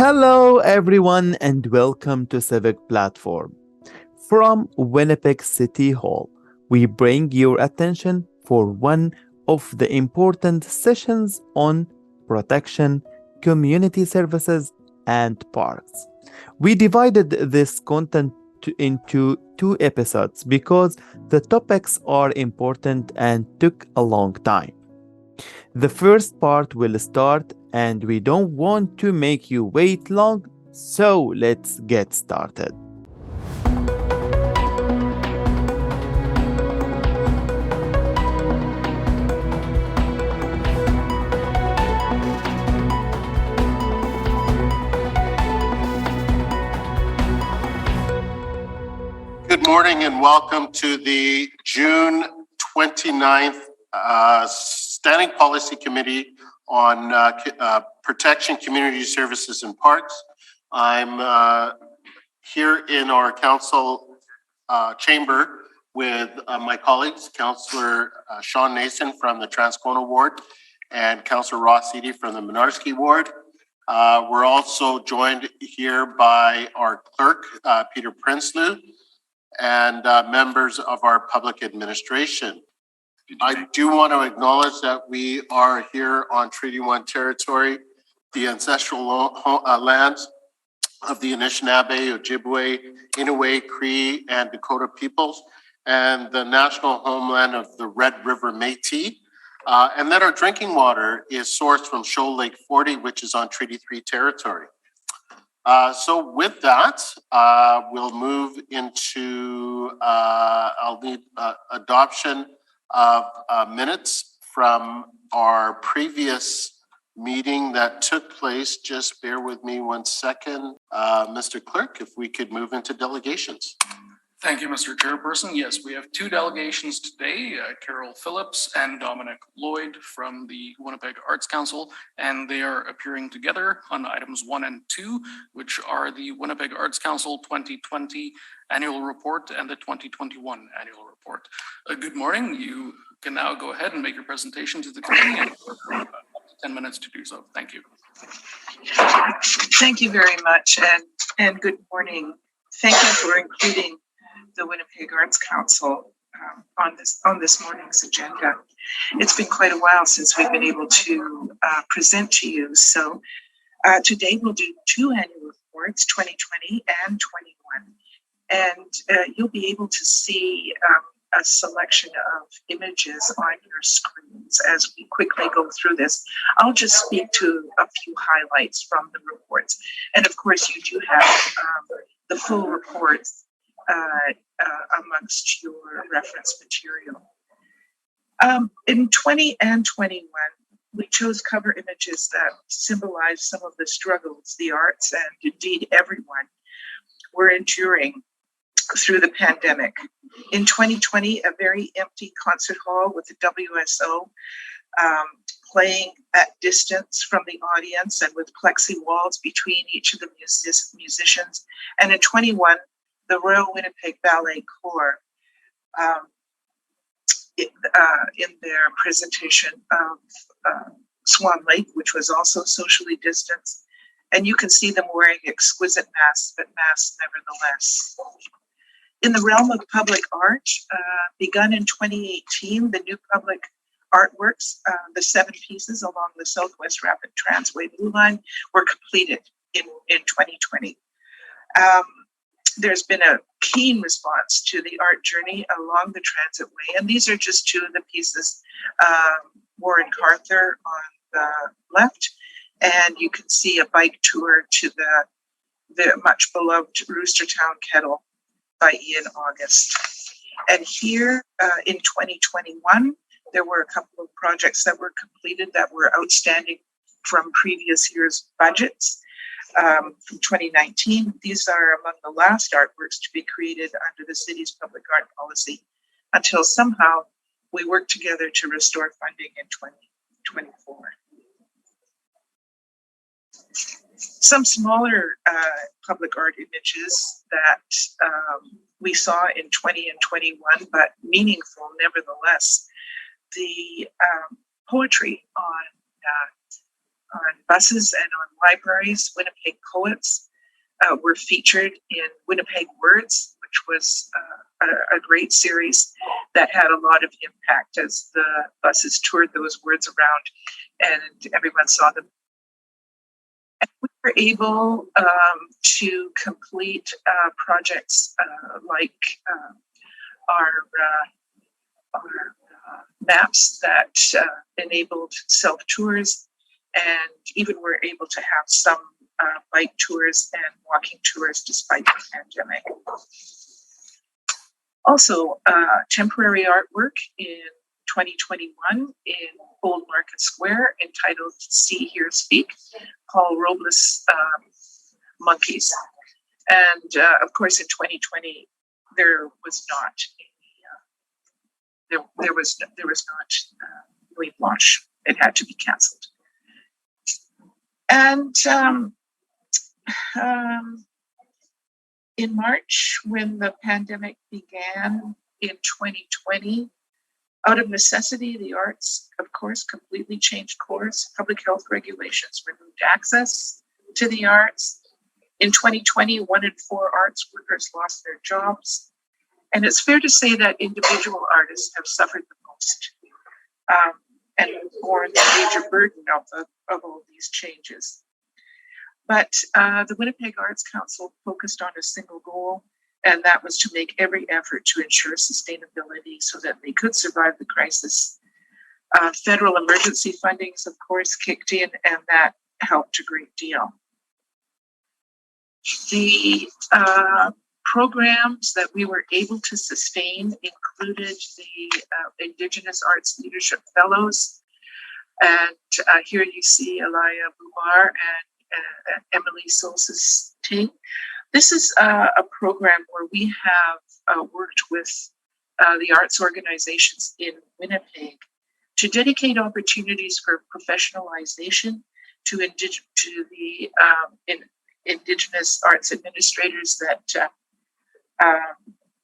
Hello, everyone, and welcome to Civic Platform. From Winnipeg City Hall, we bring your attention for one of the important sessions on protection, community services, and parks. We divided this content into two episodes because the topics are important and took a long time. The first part will start, and we don't want to make you wait long, so let's get started. Good morning and welcome to the June 29th Standing Policy Committee on Protection, Community Services and Parks. I'm here in our council chamber with my colleagues, Councillor Sean Nason from the Transcona Ward and Councillor Ross Eady from the Minarski Ward. We're also joined here by our clerk, Peter Prinsloo, and members of our public administration. I do want to acknowledge that we are here on Treaty 1 territory, the ancestral lands of the Anishinaabe, Ojibwe, Inouye, Cree, and Dakota peoples, and the national homeland of the Red River Métis, and that our drinking water is sourced from Shoal Lake 40, which is on Treaty 3 territory. So with that, we'll move into, I'll need adoption of minutes from our previous meeting that took place. Just bear with me 1 second. Mr. Clerk, if we could move into delegations. Thank you, Mr. Chairperson. Yes, we have two delegations today, Carol Phillips and Dominic Lloyd from the Winnipeg Arts Council, and they are appearing together on items 1 and 2, which are the Winnipeg Arts Council 2020 annual report and the 2021 annual report. Good morning. You can now go ahead and make your presentation to the committee and up to 10 minutes to do so. Thank you. Thank you very much, and good morning. Thank you for including the Winnipeg Arts Council on this morning's agenda. It's been quite a while since we've been able to present to you. So today we'll do two annual reports, 2020 and 21. And you'll be able to see a selection of images on your screens as we quickly go through this. I'll just speak to a few highlights from the reports. And of course, you do have the full reports amongst your reference material. In 20 and 21, we chose cover images that symbolize some of the struggles the arts and indeed everyone were enduring through the pandemic. In 2020, a very empty concert hall with the WSO playing at distance from the audience and with plexi walls between each of the musicians. And in 21, the Royal Winnipeg Ballet Corps in their presentation of Swan Lake, which was also socially distanced. And you can see them wearing exquisite masks, but masks nevertheless. In the realm of public art, begun in 2018, the new public artworks, the 7 pieces along the Southwest Rapid Transway Blue Line, were completed in 2020. There's been a keen response to the art journey along the Transitway, and these are just two of the pieces. Warren Carther on the left, and you can see a bike tour to the much beloved Roostertown Kettle by Ian August. And here in 2021, there were a couple of projects that were completed that were outstanding from previous year's budgets. From 2019, these are among the last artworks to be created under the city's public art policy until somehow we work together to restore funding in 2024. Some smaller public art images that we saw in 20 and 21, but meaningful nevertheless. The poetry on buses and on libraries. Winnipeg poets were featured in Winnipeg Words, which was a great series that had a lot of impact as the buses toured those words around and everyone saw them. And we were able to complete projects like our maps that enabled self-tours, and even were able to have some bike tours and walking tours despite the pandemic. Also, temporary artwork in 2021 in Old Market Square entitled See, Hear, Speak, Paul Robles Monkeys. And of course, in 2020, there was not there was not Nuit Blanche. It had to be cancelled. And in March, when the pandemic began in 2020, out of necessity, the arts, of course, completely changed course. Public health regulations removed access to the arts. In 2020, 1 in 4 arts workers lost their jobs. And it's fair to say that individual artists have suffered the most and borne the major burden of all these changes. But the Winnipeg Arts Council focused on a single goal, and that was to make every effort to ensure sustainability so that they could survive the crisis. Federal emergency fundings, of course, kicked in, and that helped a great deal. The programs that we were able to sustain included the Indigenous Arts Leadership Fellows. And here you see Alaya Bumar and Emily Solsis-Ting. This is a program where we have worked with the arts organizations in Winnipeg to dedicate opportunities for professionalization to the Indigenous arts administrators that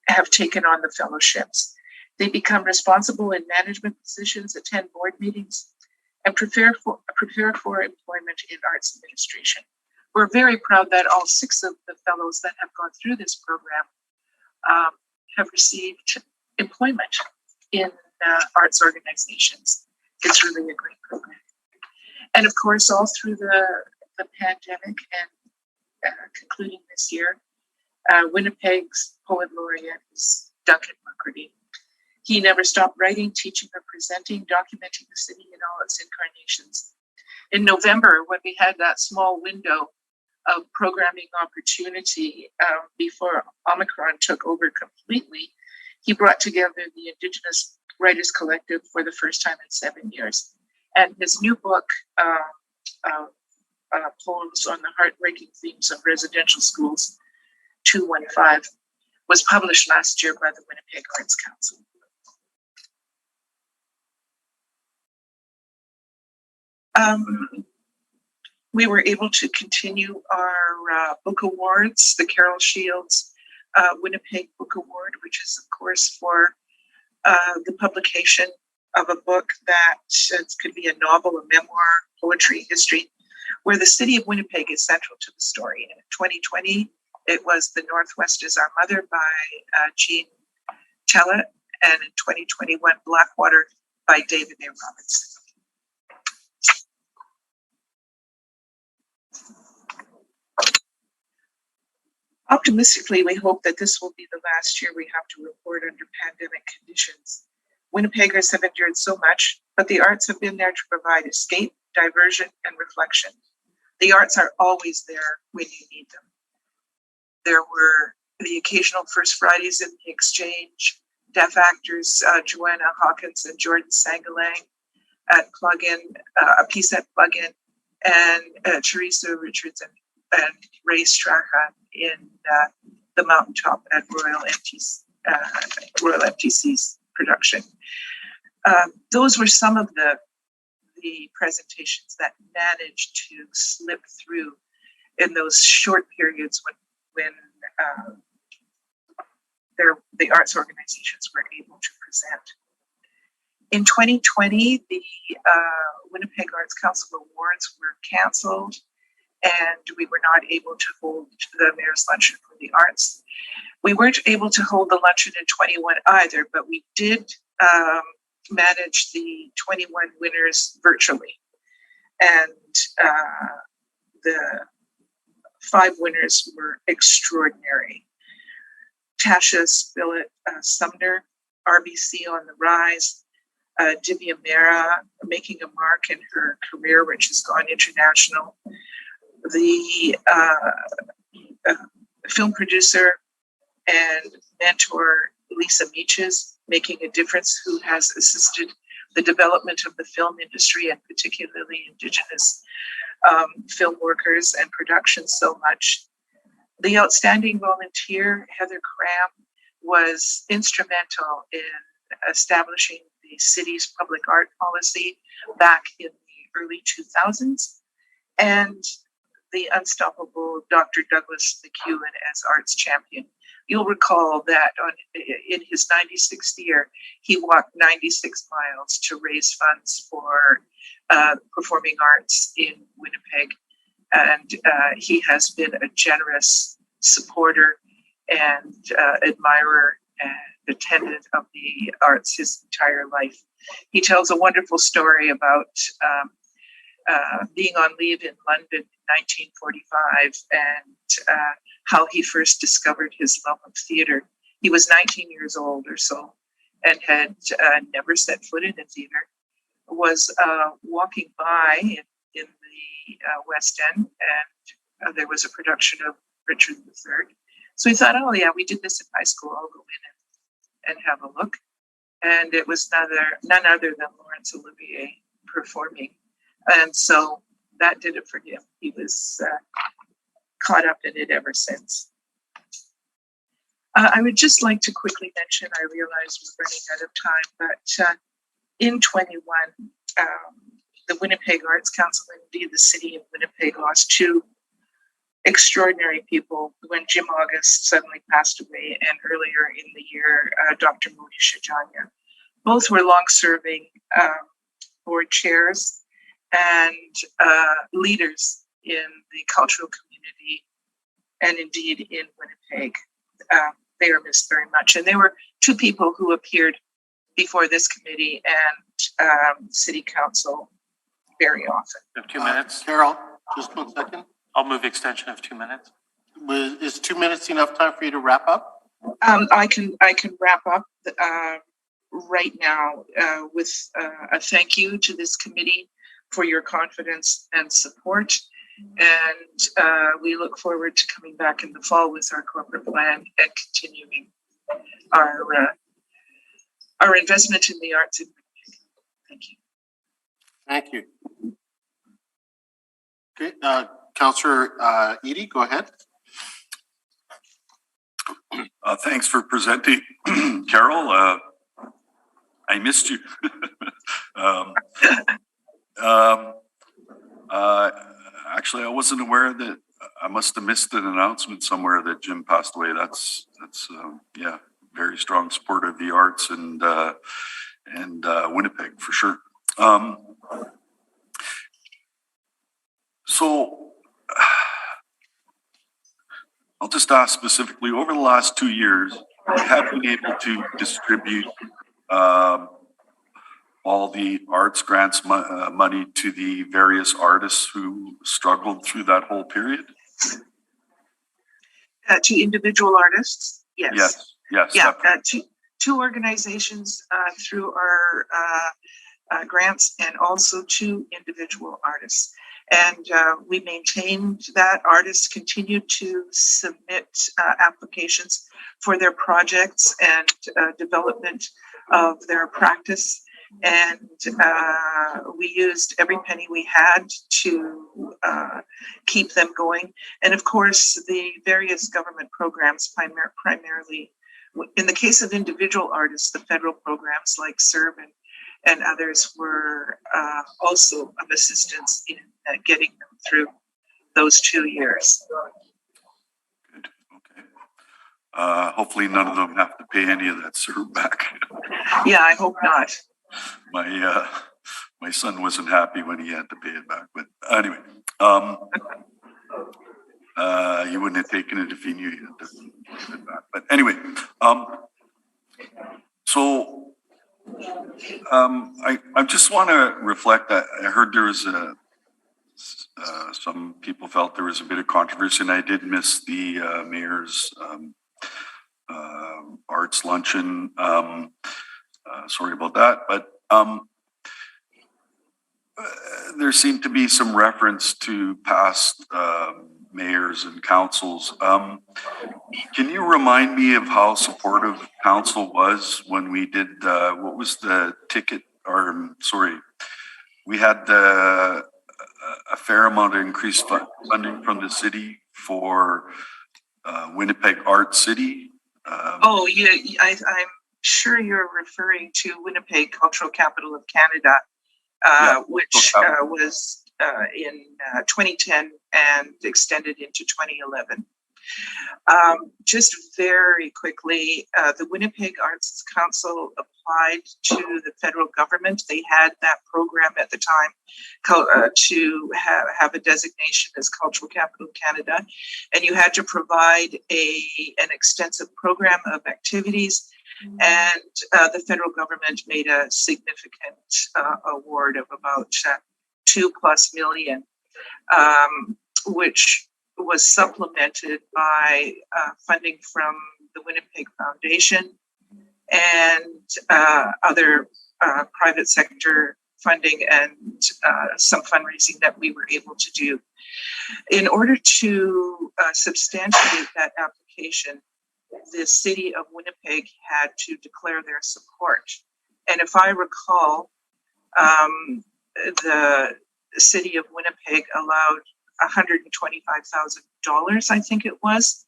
have taken on the fellowships. They become responsible in management positions, attend board meetings, and prepare for employment in arts administration. We're very proud that all 6 of the fellows that have gone through this program have received employment in arts organizations. It's really a great program. And of course, all through the pandemic and concluding this year, Winnipeg's poet laureate is Duncan McCurdy. He never stopped writing, teaching, or presenting, documenting the city in all its incarnations. In November, when we had that small window of programming opportunity before Omicron took over completely, he brought together the Indigenous Writers Collective for the first time in 7 years. And his new book, Poems on the Heartbreaking Themes of Residential Schools, 215, was published last year by the Winnipeg Arts Council. We were able to continue our book awards, the Carol Shields Winnipeg Book Award, which is, of course, for the publication of a book that could be a novel, a memoir, poetry, history, where the city of Winnipeg is central to the story. And in 2020, it was The Northwest is Our Mother by Jean Tellett, and in 2021, Blackwater by David A. Robinson. Optimistically, we hope that this will be the last year we have to report under pandemic conditions. Winnipeggers have endured so much, but the arts have been there to provide escape, diversion, and reflection. The arts are always there when you need them. There were the occasional First Fridays in the Exchange, deaf actors Joanna Hawkins and Jordan Sangalang at Plug-In, a piece at Plug-In, and Teresa Richards and Ray Strahan in the Mountaintop at Royal MTC's production. Those were some of the presentations that managed to slip through in those short periods when the arts organizations were able to present. In 2020, the Winnipeg Arts Council Awards were cancelled, and we were not able to hold the Mayor's Luncheon for the Arts. We weren't able to hold the luncheon in 21 either, but we did manage the 21 winners virtually. And the 5 winners were extraordinary. Tasha Spillett Sumner, RBC on the Rise, Divya Mehra making a mark in her career, which has gone international. The film producer and mentor Lisa Meaches, making a difference, who has assisted the development of the film industry and particularly Indigenous film workers and production so much. The outstanding volunteer, Heather Cram, was instrumental in establishing the city's public art policy back in the early 2000s, and the unstoppable Dr. Douglas McEwen as arts champion. You'll recall that in his 96th year, he walked 96 miles to raise funds for performing arts in Winnipeg. And he has been a generous supporter and admirer and attendant of the arts his entire life. He tells a wonderful story about being on leave in London in 1945 and how he first discovered his love of theater. He was 19 years old or so and had never set foot in a theater, was walking by in the West End, and there was a production of Richard III. So he thought, oh yeah, we did this in high school, I'll go in and have a look. And it was none other than Laurence Olivier performing. And so that did it for him. He was caught up in it ever since. I would just like to quickly mention, I realize we're running out of time, but in 21, the Winnipeg Arts Council, indeed the City of Winnipeg, lost 2 extraordinary people when Jim August suddenly passed away, and earlier in the year, Dr. Modi Shajanya. Both were long-serving board chairs and leaders in the cultural community, and indeed in Winnipeg. They are missed very much. And there were 2 people who appeared before this committee and City Council very often. You have 2 minutes. Carol, just 1 second. I'll move extension of 2 minutes. Is 2 minutes enough time for you to wrap up? I can wrap up right now with a thank you to this committee for your confidence and support. And we look forward to coming back in the fall with our corporate plan and continuing our investment in the arts in Winnipeg. Thank you. Thank you. Okay, Councillor Edie, go ahead. Thanks for presenting, Carol. I missed you. Actually, I wasn't aware that I must have missed an announcement somewhere that Jim passed away. That's yeah, very strong support of the arts and Winnipeg for sure. So I'll just ask specifically, over the last 2 years, you have been able to distribute all the arts grants money to the various artists who struggled through that whole period? To individual artists, yes. Yes. Yeah, two organizations through our grants, and also 2 individual artists. And we maintained that. Artists continued to submit applications for their projects and development of their practice. And we used every penny we had to keep them going. And of course, the various government programs, primarily, in the case of individual artists, the federal programs like CERB and others were also of assistance in getting them through those 2 years. Good. Okay. Hopefully none of them have to pay any of that CERB back. Yeah, I hope not. my son wasn't happy when he had to pay it back. But anyway, he wouldn't have taken it if he knew he had to give it back. But anyway, so I just want to reflect that I heard there was some people felt there was a bit of controversy, and I did miss the mayor's arts luncheon. Sorry about that, but there seemed to be some reference to past mayors and councils. Can you remind me of how supportive council was when we did, what was the ticket, or sorry, we had a fair amount of increased funding from the city for Winnipeg Art City. I'm sure you're referring to Winnipeg Cultural Capital of Canada, which was in 2010 and extended into 2011. Just very quickly, the Winnipeg Arts Council applied to the federal government. They had that program at the time to have a designation as Cultural Capital of Canada, and you had to provide an extensive program of activities. And the federal government made a significant award of about $2+ million, which was supplemented by funding from the Winnipeg Foundation and other private sector funding and some fundraising that we were able to do. In order to substantiate that application, the city of Winnipeg had to declare their support. And if I recall, the city of Winnipeg allowed $125,000, I think it was,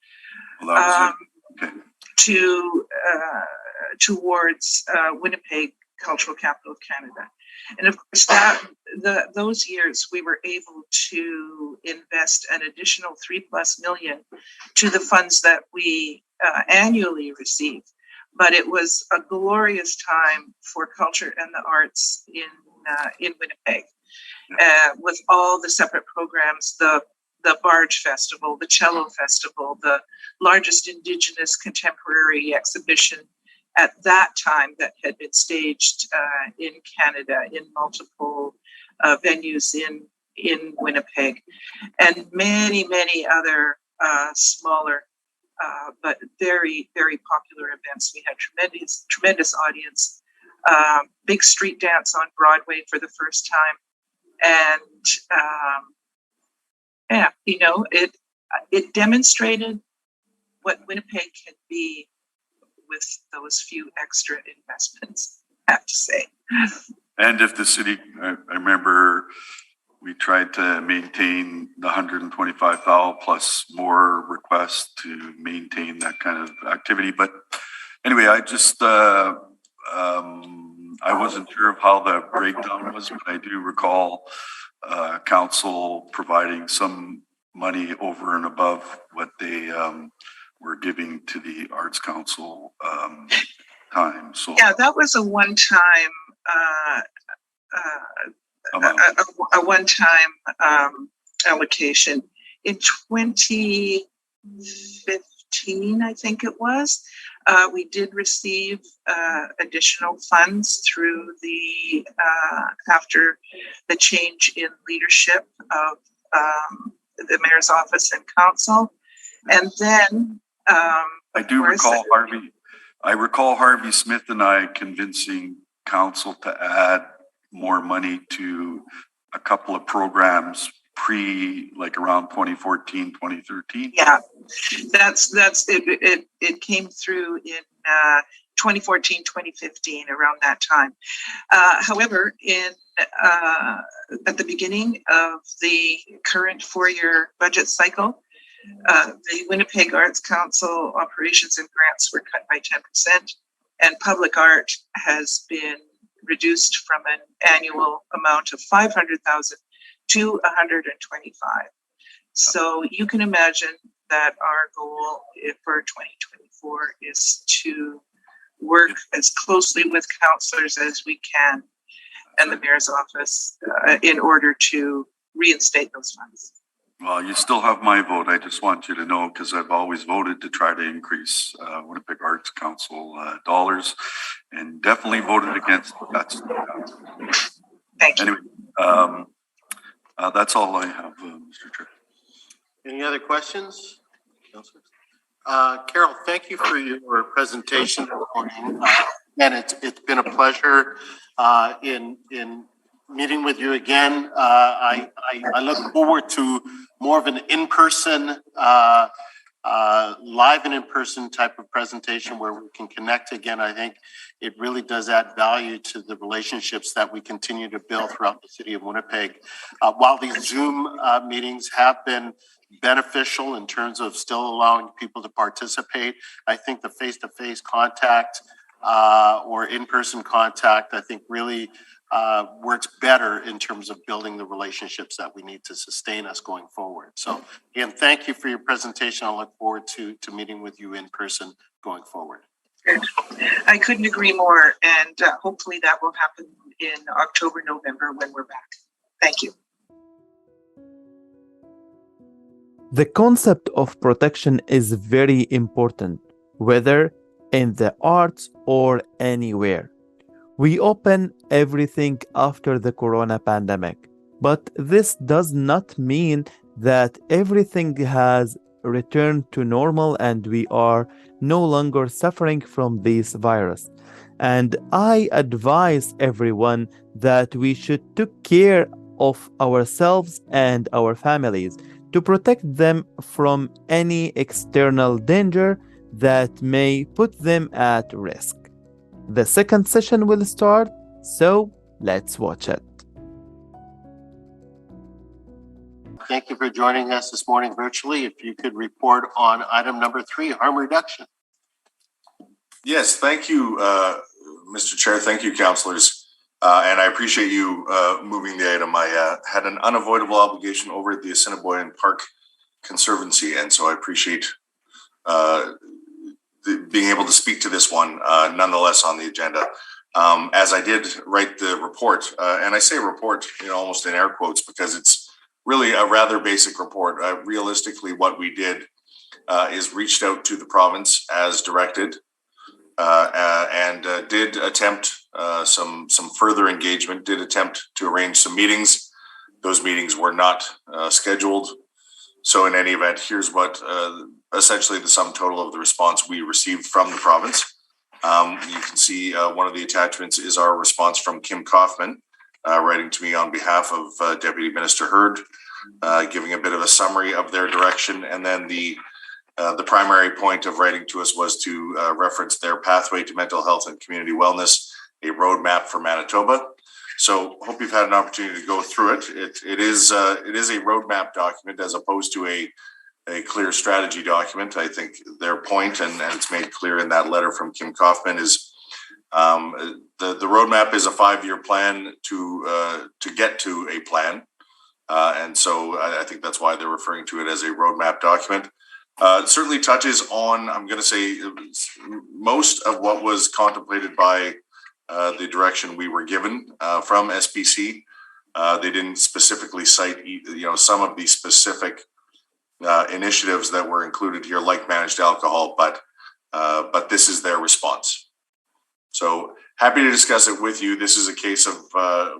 towards Winnipeg Cultural Capital of Canada. And of course, those years we were able to invest an additional $3+ million to the funds that we annually receive. But it was a glorious time for culture and the arts in Winnipeg, with all the separate programs, the Barge Festival, the Cello Festival, the largest Indigenous contemporary exhibition at that time that had been staged in Canada in multiple venues in Winnipeg, and many other smaller but very, very popular events. We had tremendous audience, big street dance on Broadway for the first time. And it demonstrated what Winnipeg can be with those few extra investments, I have to say. And if the city, I remember we tried to maintain the 125,000 plus more requests to maintain that kind of activity. But anyway, I just, I wasn't sure of how the breakdown was, but I do recall council providing some money over and above what they were giving to the Arts Council time. So yeah, that was a one-time allocation. In 2015, I think it was, we did receive additional funds through after the change in leadership of the mayor's office and council. And then I do recall Harvey Smith and I convincing council to add more money to a couple of programs like around 2014, 2013. Yeah, that's it. It came through in 2014, 2015, around that time. However, at the beginning of the current 4-year budget cycle, the Winnipeg Arts Council operations and grants were cut by 10%, and public art has been reduced from an annual amount of $500,000 to $125,000. So you can imagine that our goal for 2024 is to work as closely with councillors as we can and the mayor's office in order to reinstate those funds. Well, you still have my vote. I just want you to know, because I've always voted to try to increase Winnipeg Arts Council dollars, and definitely voted against cuts. Thank you. Anyway, that's all I have, Mr. Chair. Any other questions? Carol, thank you for your presentation this morning. And it's been a pleasure in meeting with you again. I look forward to more of an in-person, live and in-person type of presentation where we can connect again. I think it really does add value to the relationships that we continue to build throughout the city of Winnipeg. While these Zoom meetings have been beneficial in terms of still allowing people to participate, I think the face-to-face contact or in-person contact, I think really works better in terms of building the relationships that we need to sustain us going forward. So again, thank you for your presentation. I look forward to meeting with you in person going forward. I couldn't agree more, and hopefully that will happen in October, November when we're back. Thank you. The concept of protection is very important, whether in the arts or anywhere. We open everything after the corona pandemic, but this does not mean that everything has returned to normal and we are no longer suffering from this virus. And I advise everyone that we should take care of ourselves and our families to protect them from any external danger that may put them at risk. The second session will start, so let's watch it. Thank you for joining us this morning virtually. If you could report on item number 3, harm reduction. Yes, thank you, Mr. Chair. Thank you, councillors. And I appreciate you moving the item. I had an unavoidable obligation over at the Assiniboine Park Conservancy, and so I appreciate being able to speak to this one nonetheless on the agenda. As I did write the report, and I say report, almost in air quotes, because it's really a rather basic report. Realistically, what we did is reached out to the province as directed, and did attempt some further engagement, did attempt to arrange some meetings. Those meetings were not scheduled. So in any event, here's what essentially the sum total of the response we received from the province. You can see one of the attachments is our response from Kim Kaufman, writing to me on behalf of Deputy Minister Hurd, giving a bit of a summary of their direction. And then the primary point of writing to us was to reference their pathway to mental health and community wellness, a roadmap for Manitoba. So hope you've had an opportunity to go through it. It is a roadmap document as opposed to a clear strategy document. I think their point, and it's made clear in that letter from Kim Kaufman, is the roadmap is a 5-year plan to get to a plan. And so I think that's why they're referring to it as a roadmap document. It certainly touches on, I'm going to say, most of what was contemplated by the direction we were given from SPC. They didn't specifically cite, some of the specific initiatives that were included here, like managed alcohol, but this is their response. So happy to discuss it with you. This is a case of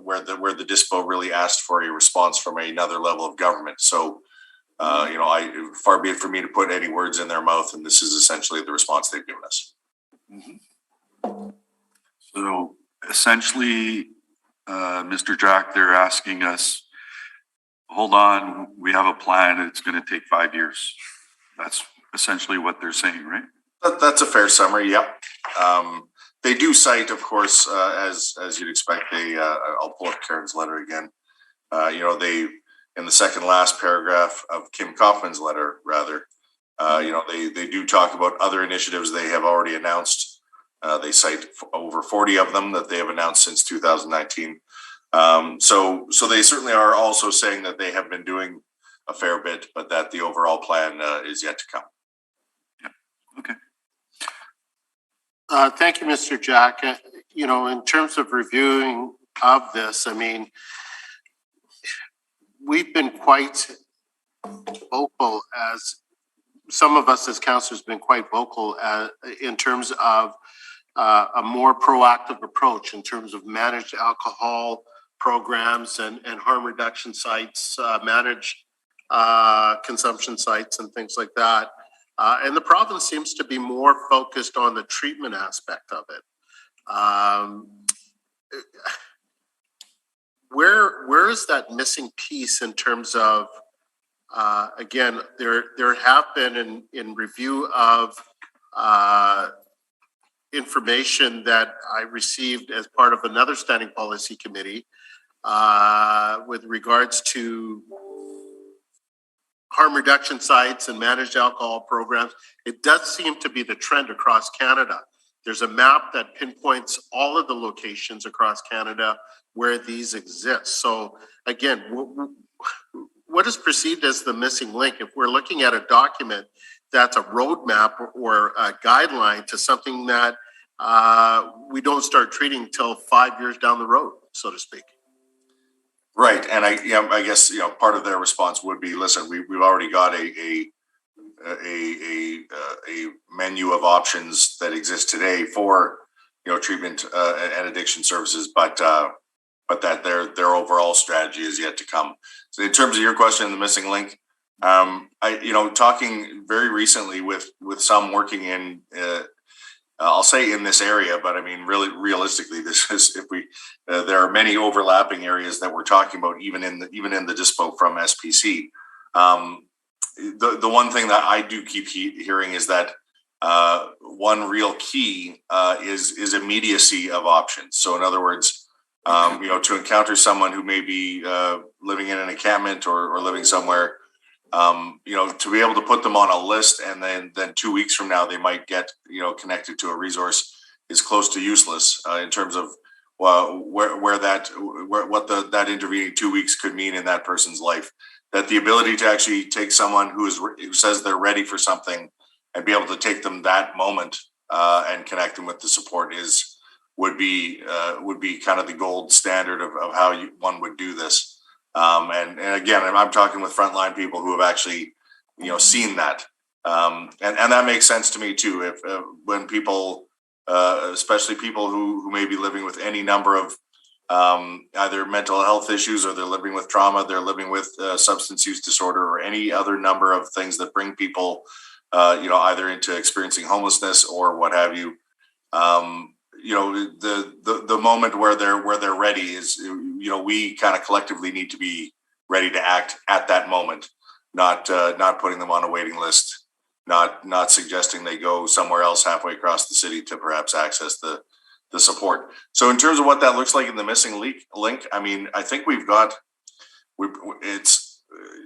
where the DISPO really asked for a response from another level of government. So, far be it for me to put any words in their mouth, and this is essentially the response they've given us. Mm-hmm. So essentially, Mr. Jack, they're asking us, hold on, we have a plan and it's going to take 5 years. That's essentially what they're saying, right? That's a fair summary, yep. They do cite, of course, as you'd expect, I'll pull up Karen's letter again. They, in the second last paragraph of Kim Kaufman's letter, rather, they do talk about other initiatives they have already announced. They cite over 40 of them that they have announced since 2019. So they certainly are also saying that they have been doing a fair bit, but that the overall plan is yet to come. Yeah. Okay. Thank you, Mr. Jack. In terms of reviewing of this, I mean, we've been quite vocal, as some of us as councillors have been quite vocal in terms of a more proactive approach in terms of managed alcohol programs and harm reduction sites, managed consumption sites and things like that. And the province seems to be more focused on the treatment aspect of it. Where is that missing piece in terms of, again, there have been in review of information that I received as part of another standing policy committee with regards to harm reduction sites and managed alcohol programs. It does seem to be the trend across Canada. There's a map that pinpoints all of the locations across Canada where these exist. So again, what is perceived as the missing link? If we're looking at a document that's a roadmap or a guideline to something that we don't start treating till 5 years down the road, so to speak. Right, and I guess part of their response would be, listen, we've already got a menu of options that exist today for treatment and addiction services, but that their overall strategy is yet to come. So in terms of your question, the missing link, talking very recently with some working in I'll say in this area, but I mean, really, realistically, this is there are many overlapping areas that we're talking about, even in the dispo from SPC. The one thing that I do keep hearing is that one real key is immediacy of options. So in other words, to encounter someone who may be living in an encampment or living somewhere, to be able to put them on a list and then 2 weeks from now they might get connected to a resource is close to useless in terms of what that intervening 2 weeks could mean in that person's life. That the ability to actually take someone who says they're ready for something and be able to take them that moment and connect them with the support would be kind of the gold standard of how one would do this. And again, I'm talking with frontline people who have actually, seen that. And that makes sense to me too. If when people, especially people who may be living with any number of either mental health issues, or they're living with trauma, they're living with substance use disorder, or any other number of things that bring people, either into experiencing homelessness or what have you. The moment where they're ready is, we kind of collectively need to be ready to act at that moment, not putting them on a waiting list, not suggesting they go somewhere else halfway across the city to perhaps access the support. So in terms of what that looks like in the missing link, I mean, I think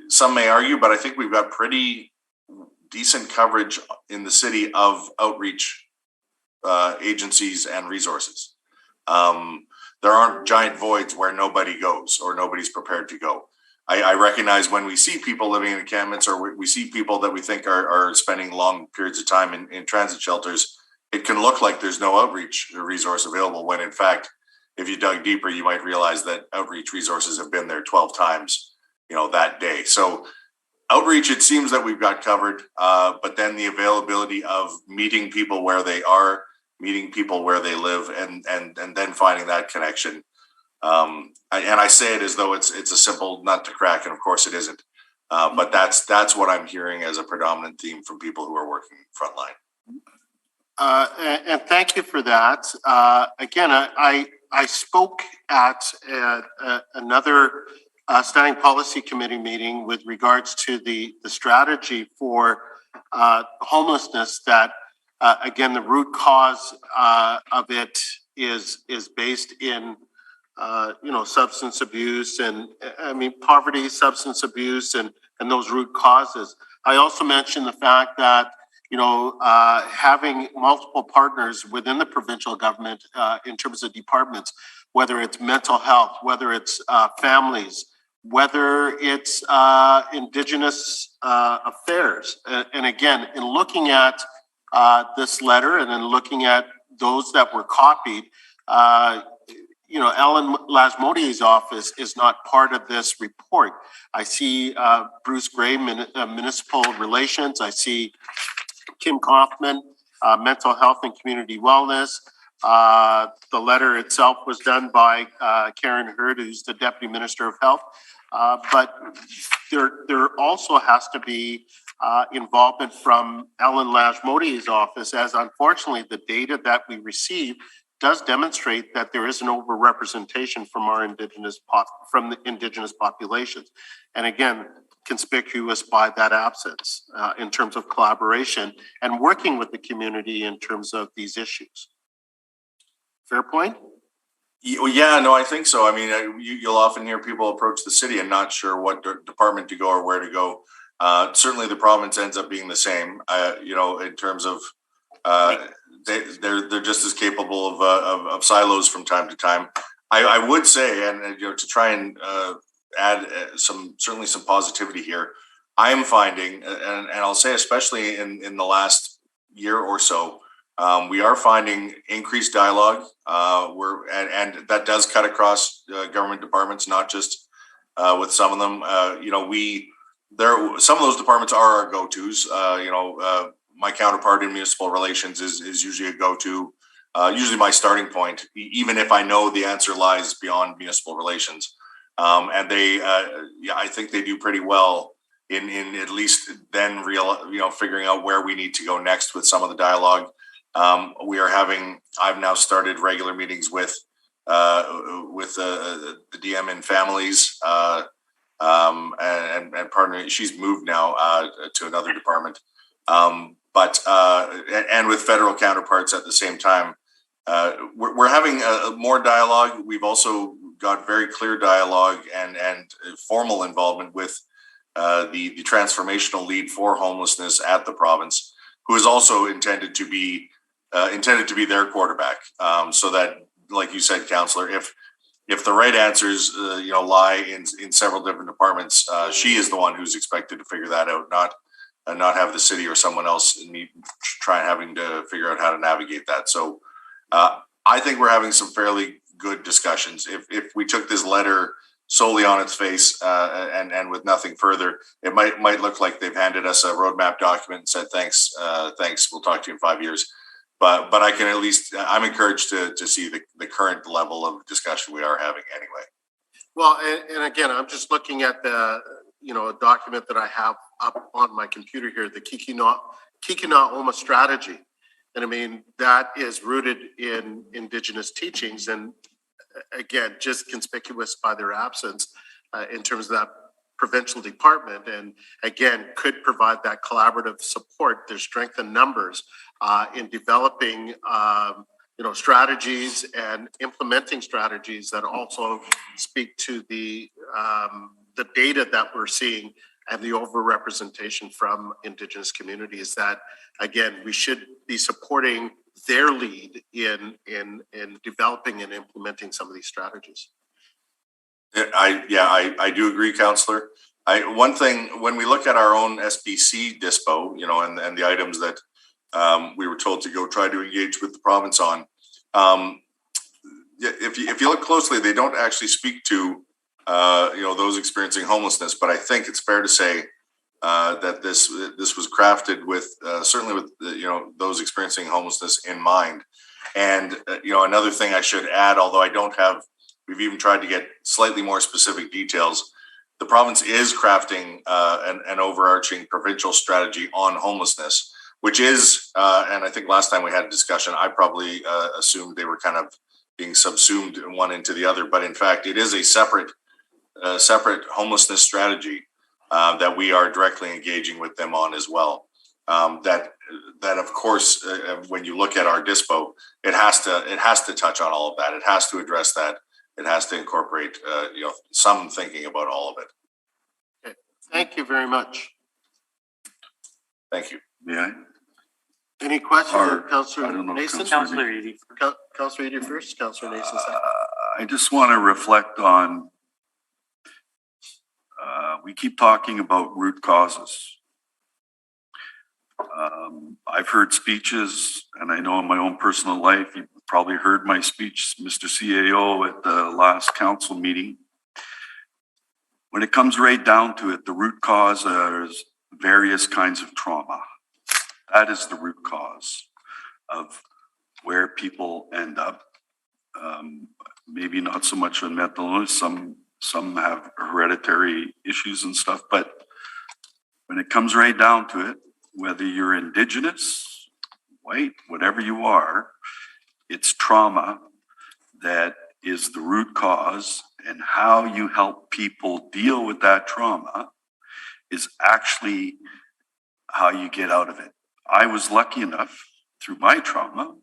some may argue, but I think we've got pretty decent coverage in the city of outreach agencies and resources. There aren't giant voids where nobody goes or nobody's prepared to go. I recognize when we see people living in encampments, or we see people that we think are spending long periods of time in transit shelters, it can look like there's no outreach resource available, when in fact, if you dug deeper, you might realize that outreach resources have been there 12 times, that day. So outreach, it seems that we've got covered, but then the availability of meeting people where they are, meeting people where they live, and then finding that connection. I say it as though it's a simple nut to crack, and of course it isn't. But that's what I'm hearing as a predominant theme from people who are working frontline. And thank you for that. Again, I spoke at another standing policy committee meeting with regards to the strategy for homelessness. That again, the root cause of it is based in substance abuse, and I mean poverty, substance abuse, and those root causes. I also mentioned the fact that having multiple partners within the provincial government in terms of departments, whether it's mental health, whether it's families, whether it's Indigenous affairs. And again, in looking at this letter and then looking at those that were copied, Ellen Lasmodier's office is not part of this report. I see Bruce Gray, Municipal Relations. I see Kim Kaufman, Mental Health and Community Wellness. The letter itself was done by Karen Hurd, who's the Deputy Minister of Health. But there also has to be involvement from Ellen Lasmodier's office, as unfortunately the data that we receive does demonstrate that there is an overrepresentation from our Indigenous populations. And again, conspicuous by that absence in terms of collaboration and working with the community in terms of these issues. Fair point? Yeah, no, I think so. I mean, you'll often hear people approach the city and not sure what department to go or where to go. Certainly the province ends up being the same, in terms of they're just as capable of silos from time to time. I would say, and to try and add certainly some positivity here, I am finding, and I'll say especially in the last year or so, we are finding increased dialogue. And that does cut across government departments, not just with some of them. Some of those departments are our go-tos. My counterpart in municipal relations is usually a go-to, usually my starting point, even if I know the answer lies beyond municipal relations. And they, I think they do pretty well in at least then figuring out where we need to go next with some of the dialogue. I've now started regular meetings with the DM and families, and partnering. She's moved now to another department. And with federal counterparts at the same time, we're having more dialogue. We've also got very clear dialogue and formal involvement with the transformational lead for homelessness at the province, who is also intended to be their quarterback. So that, like you said, Councillor, if the right answers lie in several different departments, she is the one who's expected to figure that out, not have the city or someone else having to figure out how to navigate that. So I think we're having some fairly good discussions. If we took this letter solely on its face and with nothing further, it might look like they've handed us a roadmap document and said, thanks, we'll talk to you in 5 years. But I can I'm encouraged to see the current level of discussion we are having anyway. Well, and again, I'm just looking at a document that I have up on my computer here, the Kikina strategy. And I mean, that is rooted in Indigenous teachings, and again, just conspicuous by their absence in terms of that provincial department, and again, could provide that collaborative support. There's strength in numbers in developing strategies and implementing strategies that also speak to the data that we're seeing and the overrepresentation from Indigenous communities, that again, we should be supporting their lead in developing and implementing some of these strategies. I do agree, Councillor. One thing, when we look at our own SBC dispo, and the items that we were told to go try to engage with the province on, if you look closely, they don't actually speak to those experiencing homelessness. But I think it's fair to say that this was crafted with certainly with those experiencing homelessness in mind. And another thing I should add, although I don't have. We've even tried to get slightly more specific details. The province is crafting an overarching provincial strategy on homelessness, which is, and I think last time we had a discussion, I probably assumed they were kind of being subsumed one into the other. But in fact, it is a separate homelessness strategy that we are directly engaging with them on as well. That of course, when you look at our dispo, it has to touch on all of that. It has to address that. It has to incorporate, some thinking about all of it. Okay. Thank you very much. Thank you. Yeah. Any questions, Councillor Nason? Councillor Eady. Councillor Eady first, Councillor Nason second. I just want to reflect on, we keep talking about root causes. I've heard speeches, and I know in my own personal life, you probably heard my speech, Mr. CAO, at the last council meeting. When it comes right down to it, the root cause is various kinds of trauma. That is the root cause of where people end up. Maybe not so much on mental illness. Some have hereditary issues and stuff, but when it comes right down to it, whether you're Indigenous, white, whatever you are, it's trauma that is the root cause, and how you help people deal with that trauma is actually how you get out of it. I was lucky enough through my trauma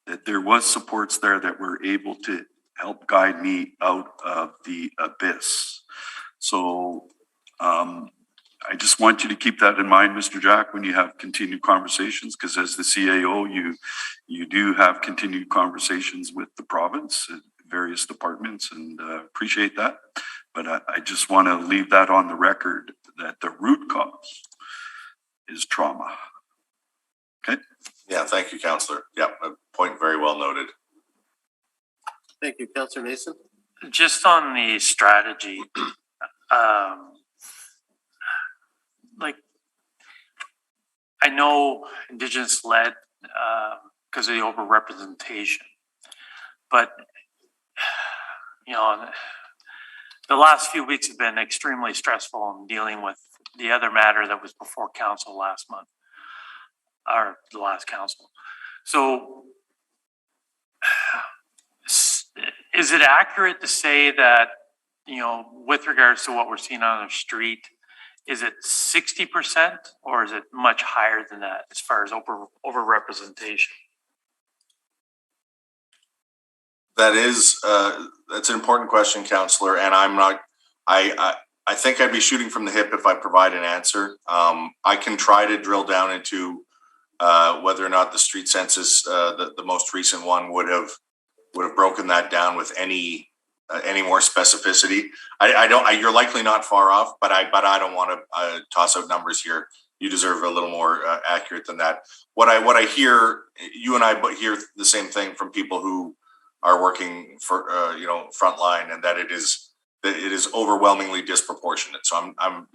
that there was supports there that were able to help guide me out of the abyss. So I just want you to keep that in mind, Mr. Jack, when you have continued conversations, because as the CAO, you do have continued conversations with the province, various departments, and appreciate that. But I just want to leave that on the record that the root cause is trauma. Okay? Yeah, thank you, Councillor. Yeah, a point very well noted. Thank you, Councillor Nason. Just on the strategy, like, I know Indigenous led because of the overrepresentation, but you know, the last few weeks have been extremely stressful in dealing with the other matter that was before council last month, or the last council. So is it accurate to say that, you know, with regards to what we're seeing on the street, is it 60% or is it much higher than that as far as overrepresentation? That is, that's an important question, Councillor, and I'm not, I think I'd be shooting from the hip if I provide an answer. I can try to drill down into whether or not the street census, the most recent one, would have broken that down with any more specificity. I don't. You're likely not far off, but I don't want to toss out numbers here. You deserve a little more accurate than that. What I hear, you and I hear the same thing from people who are working for frontline, and that it is overwhelmingly disproportionate. So I'm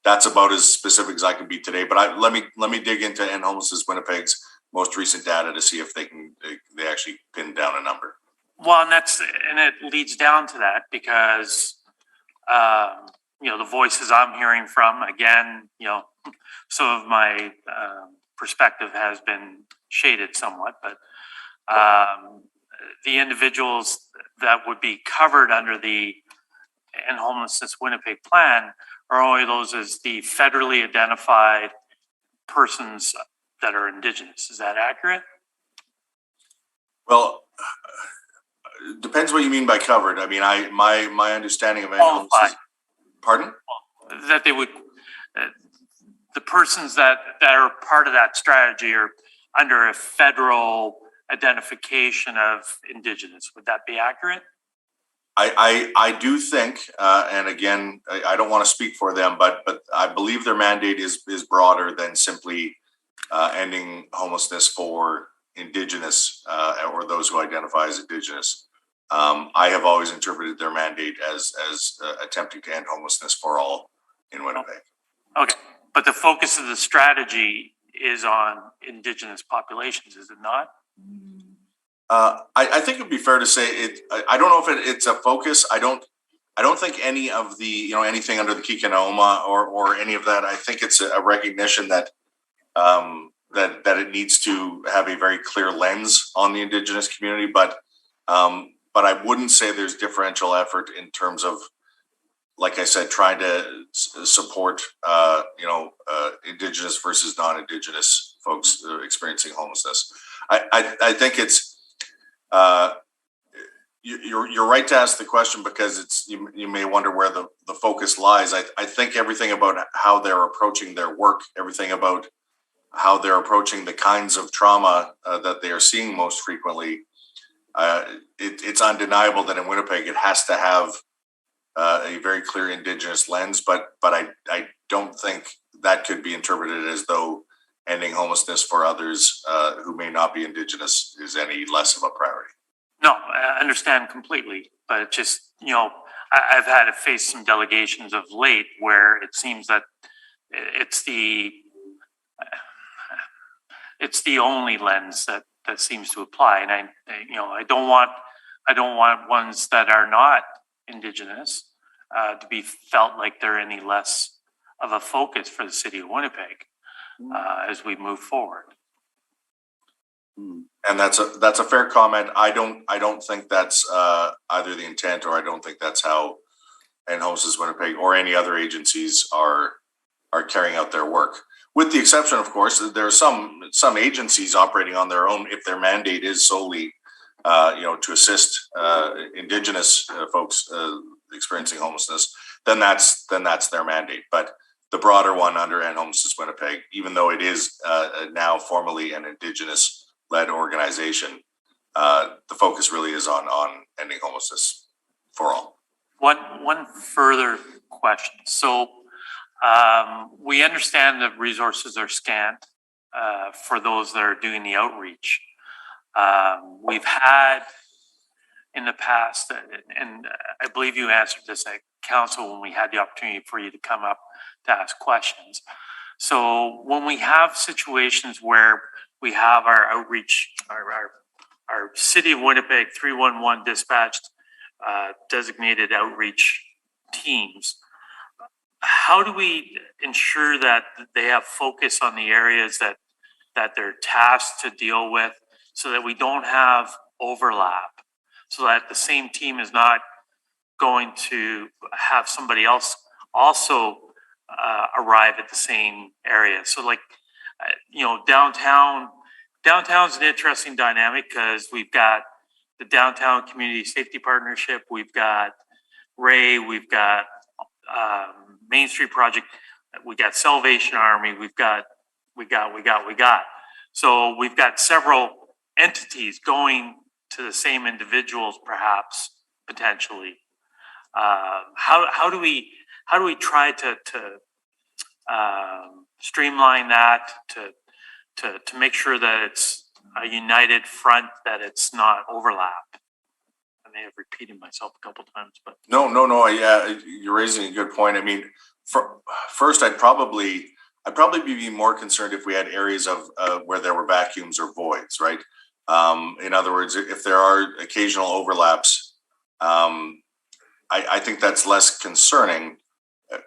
that's about as specific as I can be today. But let me dig into End Homelessness Winnipeg's most recent data to see if they actually pin down a number. Well, and it leads down to that because the voices I'm hearing from, again, some of my perspective has been shaded somewhat, but the individuals that would be covered under the End Homelessness Winnipeg plan are only those as the federally identified persons that are Indigenous. Is that accurate? Well, depends what you mean by covered. I mean, my understanding of End Homelessness. Pardon? That they would, the persons that are part of that strategy are under a federal identification of Indigenous. Would that be accurate? I do think, and again, I don't want to speak for them, but I believe their mandate is broader than simply ending homelessness for Indigenous or those who identify as Indigenous. I have always interpreted their mandate as attempting to end homelessness for all in Winnipeg. Okay, but the focus of the strategy is on Indigenous populations, is it not? I think it'd be fair to say it. I don't know if it's a focus. I don't think any of the anything under the Kikanaoma or any of that. I think it's a recognition that that it needs to have a very clear lens on the Indigenous community, but I wouldn't say there's differential effort in terms of, like I said, trying to support Indigenous versus non-Indigenous folks experiencing homelessness. I think it's you're right to ask the question because you may wonder where the focus lies. I think everything about how they're approaching their work, everything about how they're approaching the kinds of trauma that they are seeing most frequently, it's undeniable that in Winnipeg it has to have a very clear Indigenous lens, but I don't think that could be interpreted as though ending homelessness for others who may not be Indigenous is any less of a priority. No, I understand completely, but it just, you know, I've had to face some delegations of late where it seems that it's the only lens that seems to apply, and I don't want ones that are not Indigenous to be felt like they're any less of a focus for the city of Winnipeg as we move forward. And that's a fair comment. I don't think that's either the intent, or I don't think that's how Homelessness Winnipeg or any other agencies are carrying out their work. With the exception, of course, there are some agencies operating on their own if their mandate is solely to assist Indigenous folks experiencing homelessness. Then that's their mandate. But the broader one under Homelessness Winnipeg, even though it is now formally an Indigenous-led organization, the focus really is on ending homelessness for all. One further question. So we understand that resources are scant for those that are doing the outreach. We've had in the past, and I believe you answered this at council when we had the opportunity for you to come up to ask questions. So when we have situations where we have our outreach, our City of Winnipeg 311 dispatched designated outreach teams, how do we ensure that they have focus on the areas that they're tasked to deal with, so that we don't have overlap, so that the same team is not going to have somebody else also arrive at the same area? So like, downtown's an interesting dynamic because we've got the Downtown Community Safety Partnership, we've got Ray, we've got Main Street Project, we got Salvation Army, we got. So we've got several entities going to the same individuals, perhaps potentially. How do we try to streamline that to make sure that it's a united front, that it's not overlap? I may have repeated myself a couple times, but No. Yeah, you're raising a good point. I mean, first, I'd probably be more concerned if we had areas of where there were vacuums or voids, right? In other words, if there are occasional overlaps, I think that's less concerning.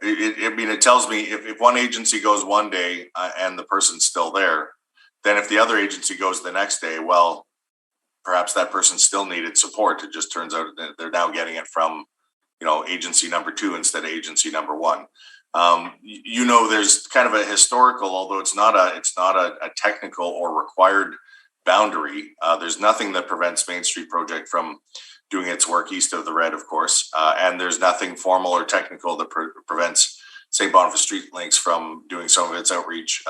It tells me if one agency goes one day and the person's still there, then if the other agency goes the next day, well, perhaps that person still needed support. It just turns out that they're now getting it from, agency number 2 instead of agency number 1. There's kind of a historical, although it's not a technical or required boundary. There's nothing that prevents Main Street Project from doing its work east of the Red, of course, and there's nothing formal or technical that prevents St. Boniface Street Links from doing some of its outreach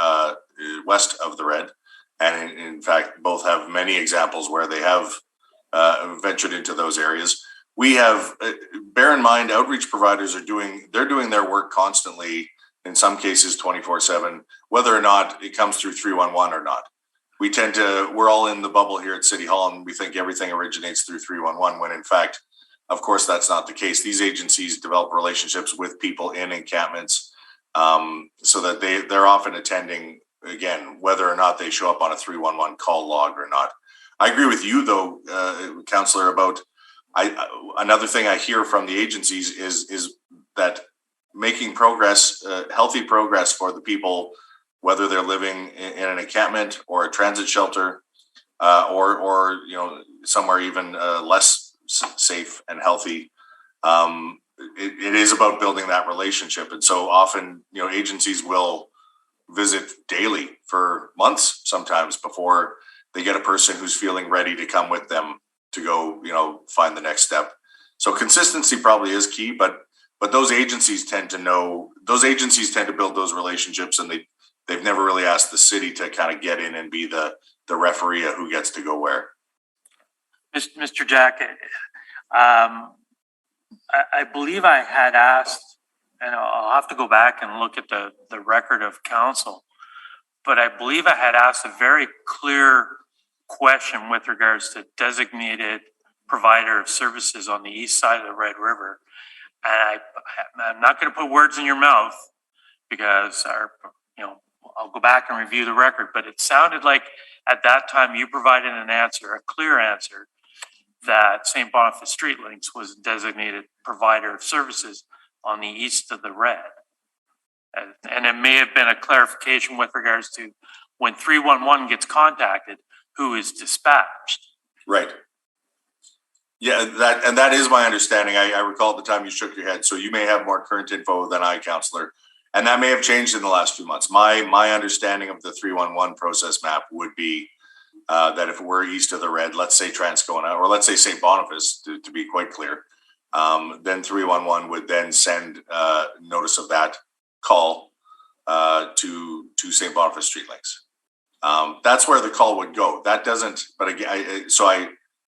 west of the Red. And in fact, both have many examples where they have ventured into those areas. We have, bear in mind, outreach providers are doing their work constantly, in some cases 24/7, whether or not it comes through 311 or not. We're all in the bubble here at City Hall, and we think everything originates through 311, when in fact, of course, that's not the case. These agencies develop relationships with people in encampments, so that they're often attending, again, whether or not they show up on a 311 call log or not. I agree with you, though, Councillor, about another thing I hear from the agencies is that making progress, healthy progress for the people, whether they're living in an encampment or a transit shelter, or somewhere even less safe and healthy. It is about building that relationship, and so often agencies will visit daily for months sometimes before they get a person who's feeling ready to come with them to go find the next step. So consistency probably is key, but those agencies tend to build those relationships, and they've never really asked the city to kind of get in and be the referee of who gets to go where. Mr. Jack, I believe I had asked, and I'll have to go back and look at the record of council, but I believe I had asked a very clear question with regards to designated provider of services on the east side of the Red River. And I'm not going to put words in your mouth because I'll go back and review the record, but it sounded like at that time you provided an answer, a clear answer, that St. Boniface Street Links was a designated provider of services on the east of the Red. And it may have been a clarification with regards to when 311 gets contacted, who is dispatched. Right. Yeah, that is my understanding. I recall at the time you shook your head, so you may have more current info than I, Councillor. And that may have changed in the last few months. My understanding of the 311 process map would be that if it were east of the Red, let's say Transcona, or let's say St. Boniface, to be quite clear, then 311 would then send notice of that call to St. Boniface Street Links. That's where the call would go. That doesn't, but again,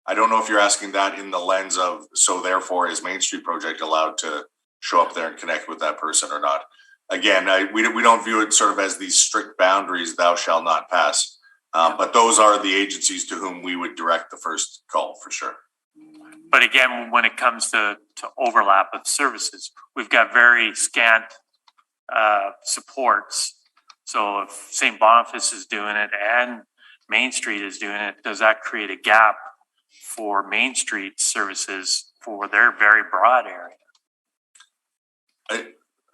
I don't know if you're asking that in the lens of, so therefore is Main Street Project allowed to show up there and connect with that person or not? Again, we don't view it sort of as these strict boundaries, thou shalt not pass. But those are the agencies to whom we would direct the first call for sure. But again, when it comes to overlap of services, we've got very scant supports. So if St. Boniface is doing it and Main Street is doing it, does that create a gap for Main Street services for their very broad area?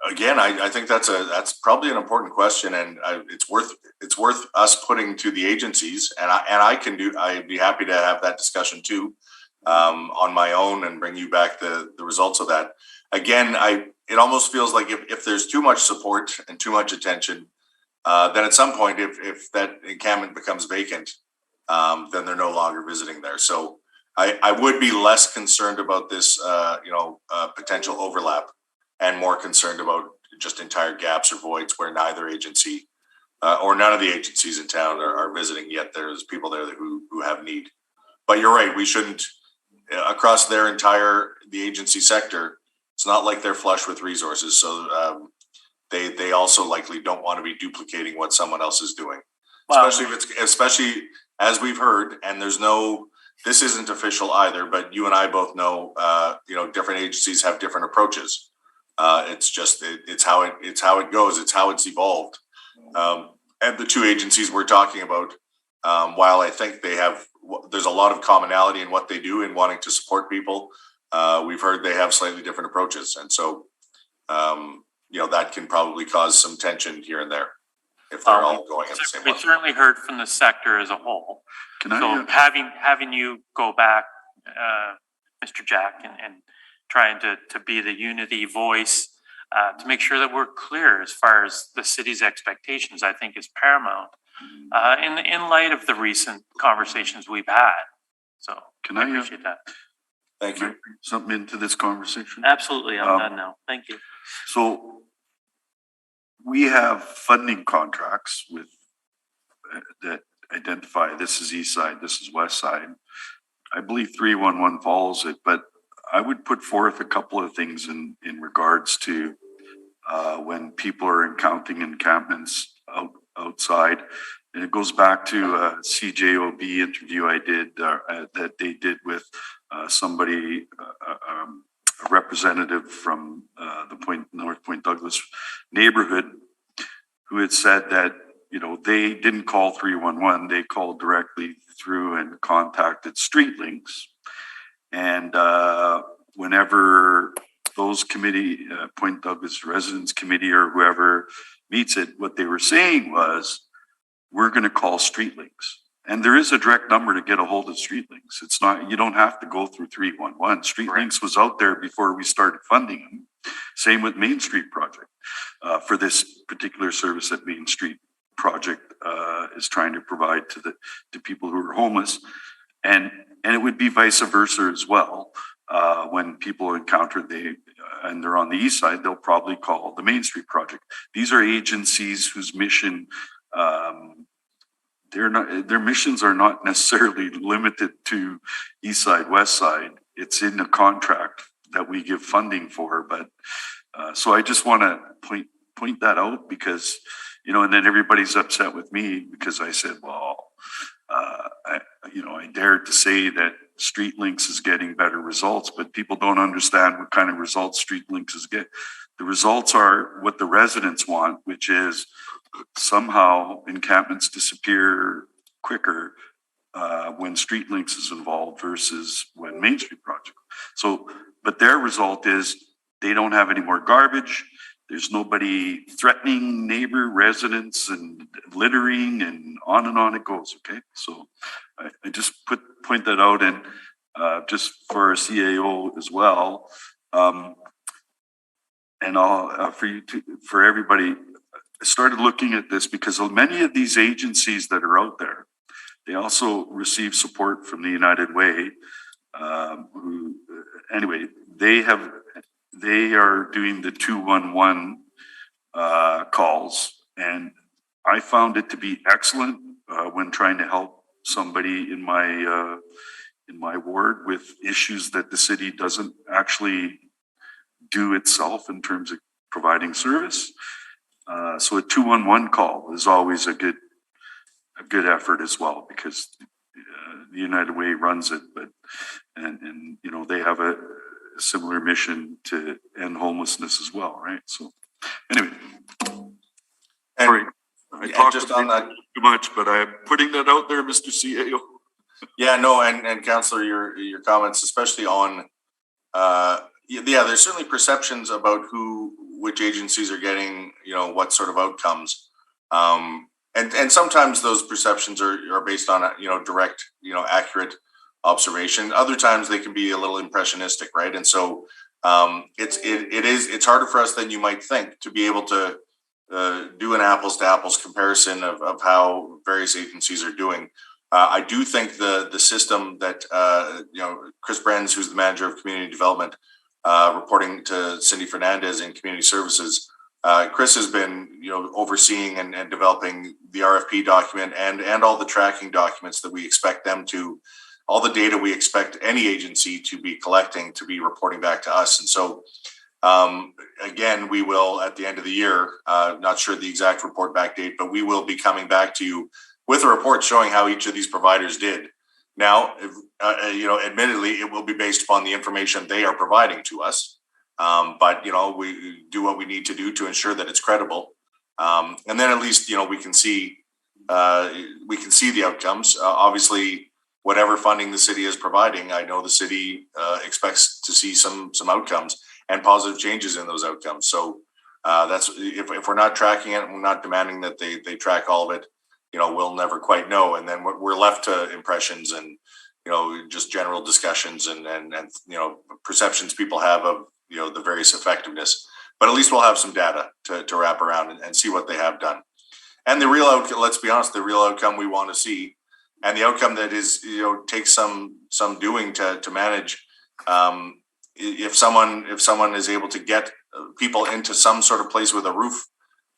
I think that's probably an important question, and it's worth us putting to the agencies, and I'd be happy to have that discussion too, on my own and bring you back the results of that. Again, it almost feels like if there's too much support and too much attention, then at some point, if that encampment becomes vacant, then they're no longer visiting there. So I would be less concerned about this, potential overlap, and more concerned about just entire gaps or voids where neither agency or none of the agencies in town are visiting, yet there's people there who have need. But you're right, we shouldn't, across the agency sector, it's not like they're flush with resources. So they also likely don't want to be duplicating what someone else is doing. Wow. Especially as we've heard, and this isn't official either, but you and I both know, different agencies have different approaches. It's how it goes. It's how it's evolved. And the two agencies we're talking about, while I think there's a lot of commonality in what they do in wanting to support people, we've heard they have slightly different approaches. And so, that can probably cause some tension here and there if they're all going at the same way. We certainly heard from the sector as a whole. Having you go back, Mr. Jack, and trying to be the unity voice to make sure that we're clear as far as the city's expectations, I think is paramount in light of the recent conversations we've had. So I appreciate that. Thank you. Can I bring something into this conversation? Absolutely, I'm done now. Thank you. So we have funding contracts with that identify this is east side, this is west side. I believe 311 follows it, but I would put forth a couple of things in regards to when people are encountering encampments outside. And it goes back to a CJOB interview I did that they did with somebody, a representative from the North Point Douglas neighborhood, who had said that, they didn't call 311, they called directly through and contacted Street Links. And whenever those committee, Point Douglas Residents Committee or whoever meets it, what they were saying was, we're going to call Street Links. And there is a direct number to get a hold of Street Links. It's not, you don't have to go through 311. Street Links was out there before we started funding them. Same with Main Street Project. For this particular service that Main Street Project is trying to provide to people who are homeless. And it would be vice versa as well. When people encounter and they're on the east side, they'll probably call the Main Street Project. These are agencies whose mission, their missions are not necessarily limited to east side, west side. It's in a contract that we give funding for. But so I just want to point that out because, and then everybody's upset with me because I said, well, I dared to say that Street Links is getting better results, but people don't understand what kind of results Street Links is getting. The results are what the residents want, which is somehow encampments disappear quicker when Street Links is involved versus when Main Street Project. So, but their result is they don't have any more garbage. There's nobody threatening neighbor residents and littering and on it goes. Okay, so I just point that out, and just for our CAO as well, and I'll for everybody. I started looking at this because many of these agencies that are out there, they also receive support from the United Way. Anyway, they are doing the 211 calls, and I found it to be excellent when trying to help somebody in my ward with issues that the city doesn't actually do itself in terms of providing service. So a 211 call is always a good effort as well, because the United Way runs it, but and they have a similar mission to end homelessness as well, right? So anyway, sorry, I talked just on that too much, but I'm putting that out there, Mr. CAO. Yeah, no, and Councillor, your comments, especially on there's certainly perceptions about which agencies are getting, what sort of outcomes. And sometimes those perceptions are based on direct, accurate observation. Other times they can be a little impressionistic, right? And so it's harder for us than you might think to be able to do an apples to apples comparison of how various agencies are doing. I do think the system that Chris Brenz, who's the manager of community development, reporting to Cindy Fernandez in community services, Chris has been overseeing and developing the RFP document and all the tracking documents that we expect them to, all the data we expect any agency to be collecting, to be reporting back to us. And so again, we will at the end of the year, not sure the exact report back date, but we will be coming back to you with a report showing how each of these providers did. Now, admittedly, it will be based upon the information they are providing to us. But we do what we need to do to ensure that it's credible. And then at least, we can see the outcomes. Obviously, whatever funding the city is providing, I know the city expects to see some outcomes and positive changes in those outcomes. So that's if we're not tracking it, and we're not demanding that they track all of it, we'll never quite know. And then we're left to impressions and, just general discussions and perceptions people have of, the various effectiveness. But at least we'll have some data to wrap around and see what they have done. And the real outcome, let's be honest, the real outcome we want to see, and the outcome that is, takes some doing to manage. If someone is able to get people into some sort of place with a roof,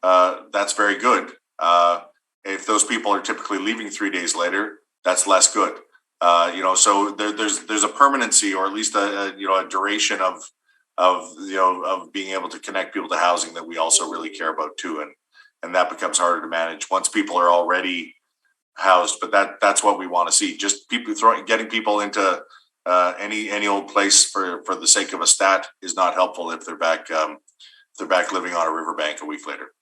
that's very good. If those people are typically leaving 3 days later, that's less good. So there's a permanency, or at least a duration of being able to connect people to housing that we also really care about too, and that becomes harder to manage once people are already housed. But that's what we want to see. Just getting people into any old place for the sake of a stat is not helpful if they're back living on a riverbank a week later.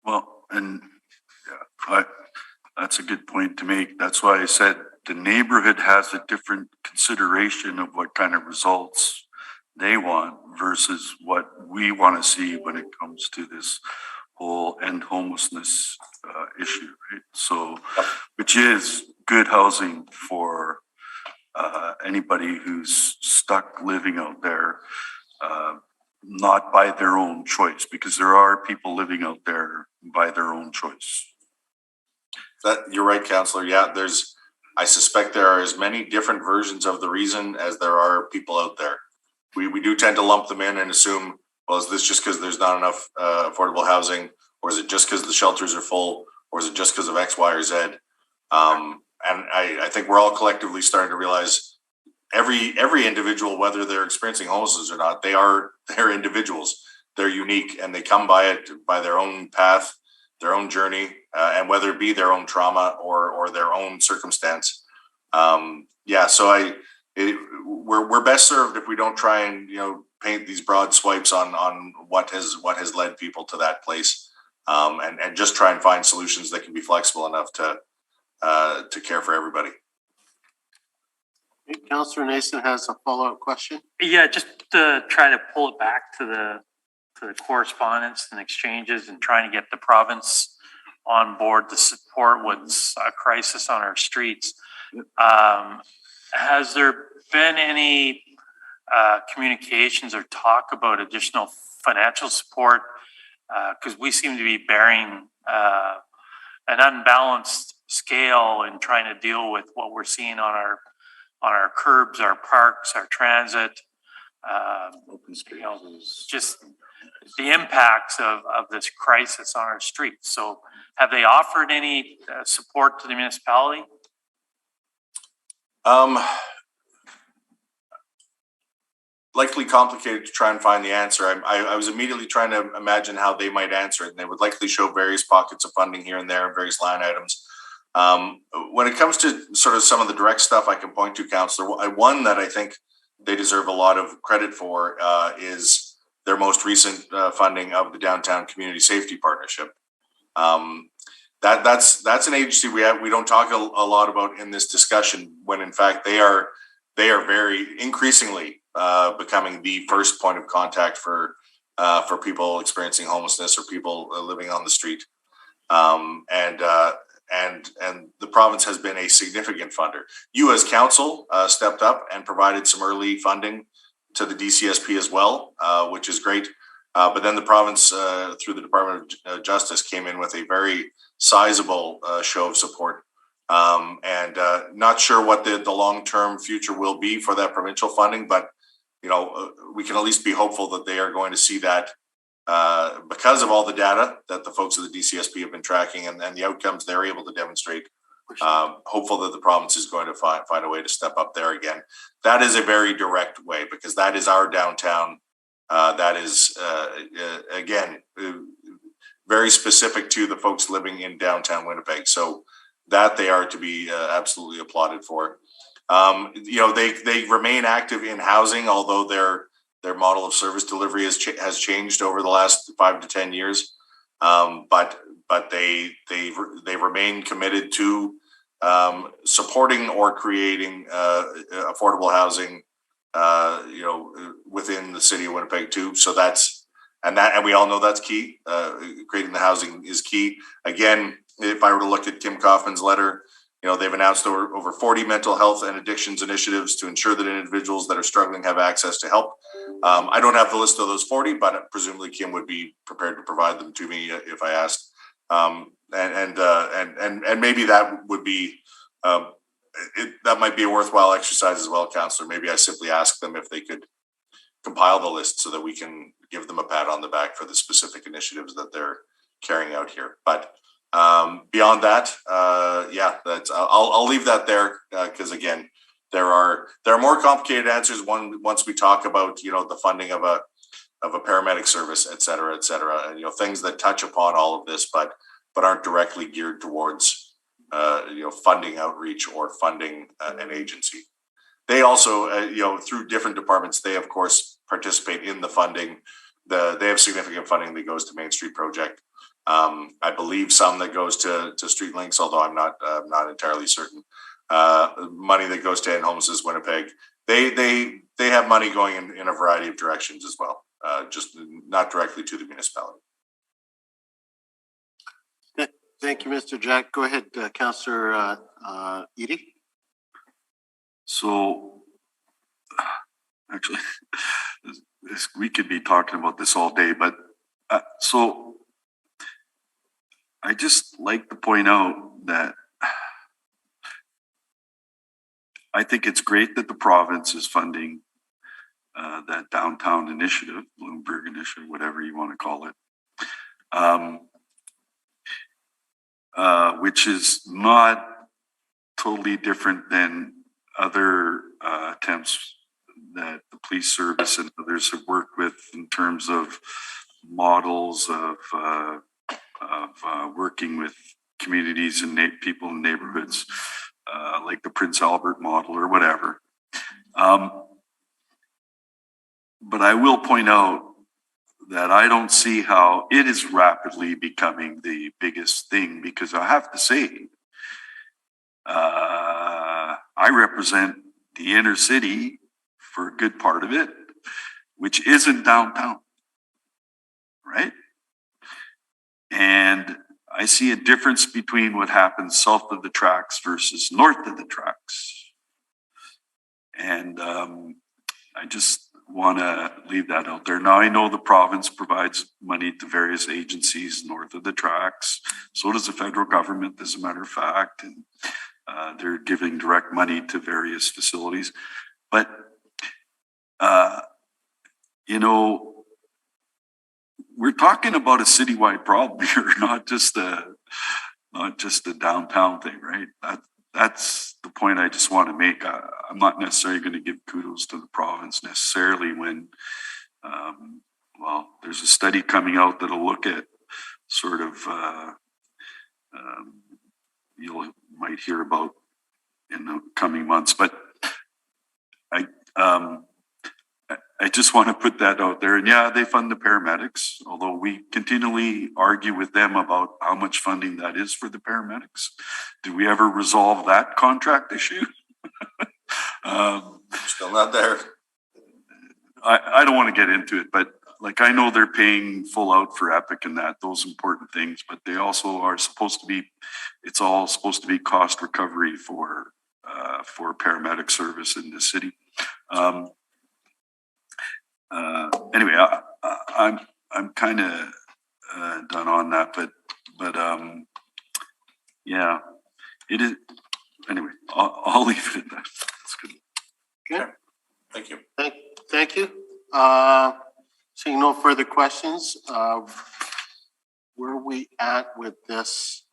Well, and yeah, that's a good point to make. That's why I said the neighborhood has a different consideration of what kind of results they want versus what we want to see when it comes to this whole end homelessness issue, right? So, which is good housing for anybody who's stuck living out there, not by their own choice, because there are people living out there by their own choice. You're right, Councillor. Yeah, I suspect there are as many different versions of the reason as there are people out there. We do tend to lump them in and assume, well, is this just because there's not enough affordable housing, or is it just because the shelters are full, or is it just because of X, Y, or Z? And I think we're all collectively starting to realize every individual, whether they're experiencing homelessness or not, they're individuals. They're unique, and they come by it by their own path their own journey, and whether it be their own trauma or their own circumstance. So we're best served if we don't try and paint these broad swipes on what has led people to that place, and just try and find solutions that can be flexible enough to care for everybody. Councillor Nason has a follow-up question. Yeah, just to try to pull it back to the correspondence and exchanges and trying to get the province on board to support what's a crisis on our streets. Has there been any communications or talk about additional financial support? Because we seem to be bearing an unbalanced scale in trying to deal with what we're seeing on our curbs, our parks, our transit, open spaces, just the impacts of this crisis on our streets. So have they offered any support to the municipality? Likely complicated to try and find the answer. I was immediately trying to imagine how they might answer it, and they would likely show various pockets of funding here and there, various line items. When it comes to sort of some of the direct stuff I can point to, Councillor, one that I think they deserve a lot of credit for is their most recent funding of the Downtown Community Safety Partnership. That's an agency we don't talk a lot about in this discussion, when in fact they are very increasingly becoming the first point of contact for people experiencing homelessness or people living on the street. And the province has been a significant funder. You as council stepped up and provided some early funding to the DCSP as well, which is great. But then the province, through the Department of Justice, came in with a very sizable show of support. And not sure what the long-term future will be for that provincial funding, but we can at least be hopeful that they are going to see that because of all the data that the folks of the DCSP have been tracking and the outcomes they're able to demonstrate. Hopeful that the province is going to find a way to step up there again. That is a very direct way, because that is our downtown. That is, again, very specific to the folks living in downtown Winnipeg. So that they are to be absolutely applauded for. They remain active in housing, although their model of service delivery has changed over the last 5 to 10 years. But they remain committed to supporting or creating affordable housing, within the city of Winnipeg too. So and we all know that's key. Creating the housing is key. Again, if I were to look at Kim Kaufman's letter, they've announced over 40 mental health and addictions initiatives to ensure that individuals that are struggling have access to help. I don't have the list of those 40, but presumably Kim would be prepared to provide them to me if I asked. And maybe that would be that might be a worthwhile exercise as well, Councillor. Maybe I simply ask them if they could compile the list so that we can give them a pat on the back for the specific initiatives that they're carrying out here. But beyond that, I'll leave that there, because again, there are more complicated answers once we talk about the funding of a paramedic service, et cetera, and things that touch upon all of this, but aren't directly geared towards funding outreach or funding an agency. They also, through different departments, they of course participate in the funding. They have significant funding that goes to Main Street Project. I believe some that goes to Street Links, although I'm not entirely certain. Money that goes to End Homelessness Winnipeg. They have money going in a variety of directions as well, just not directly to the municipality. Thank you, Mr. Jack. Go ahead, Councillor Edie. So, actually, we could be talking about this all day, but so I just like to point out that I think it's great that the province is funding that downtown initiative, Bloomberg initiative, whatever you want to call it, which is not totally different than other attempts that the police service and others have worked with in terms of models of working with communities and people in neighborhoods, like the Prince Albert model or whatever. But I will point out that I don't see how it is rapidly becoming the biggest thing, because I have to say, I represent the inner city for a good part of it, which isn't downtown, right? And I see a difference between what happens south of the tracks versus north of the tracks. And I just want to leave that out there. Now, I know the province provides money to various agencies north of the tracks. So does the federal government, as a matter of fact. And they're giving direct money to various facilities. But, you know, we're talking about a citywide problem here, not just a downtown thing, right? That's the point I just want to make. I'm not necessarily going to give kudos to the province necessarily when, well, there's a study coming out that'll look at sort of, you might hear about in the coming months, but I just want to put that out there. And yeah, they fund the paramedics, although we continually argue with them about how much funding that is for the paramedics. Did we ever resolve that contract issue? Still not there. I don't want to get into it, but like, I know they're paying full out for Epic and those important things, but they also are supposed to be, it's all supposed to be cost recovery for paramedic service in the city. Anyway, I'm kind of done on that, but yeah, it is. Anyway, I'll leave it at that. That's good. Okay. Thank you. Thank you. Seeing no further questions, where are we at with this?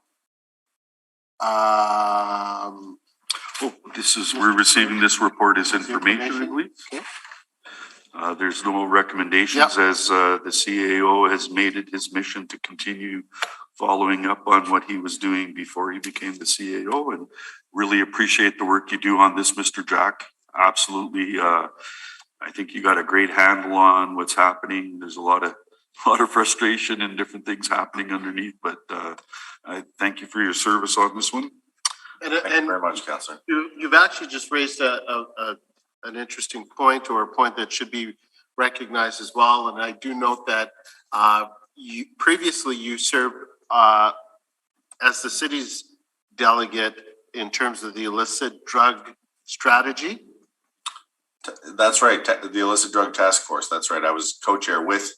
We're receiving this report as information, I believe. Okay. There's no recommendations, as the CAO has made it his mission to continue following up on what he was doing before he became the CAO, and really appreciate the work you do on this, Mr. Jack. Absolutely. I think you got a great handle on what's happening. There's a lot of frustration and different things happening underneath, but I thank you for your service on this one. Thank you very much, Councillor. You've actually just raised an interesting point, or a point that should be recognized as well. And I do note that you previously served as the city's delegate in terms of the illicit drug strategy. That's right. The illicit drug task force. That's right. I was co-chair with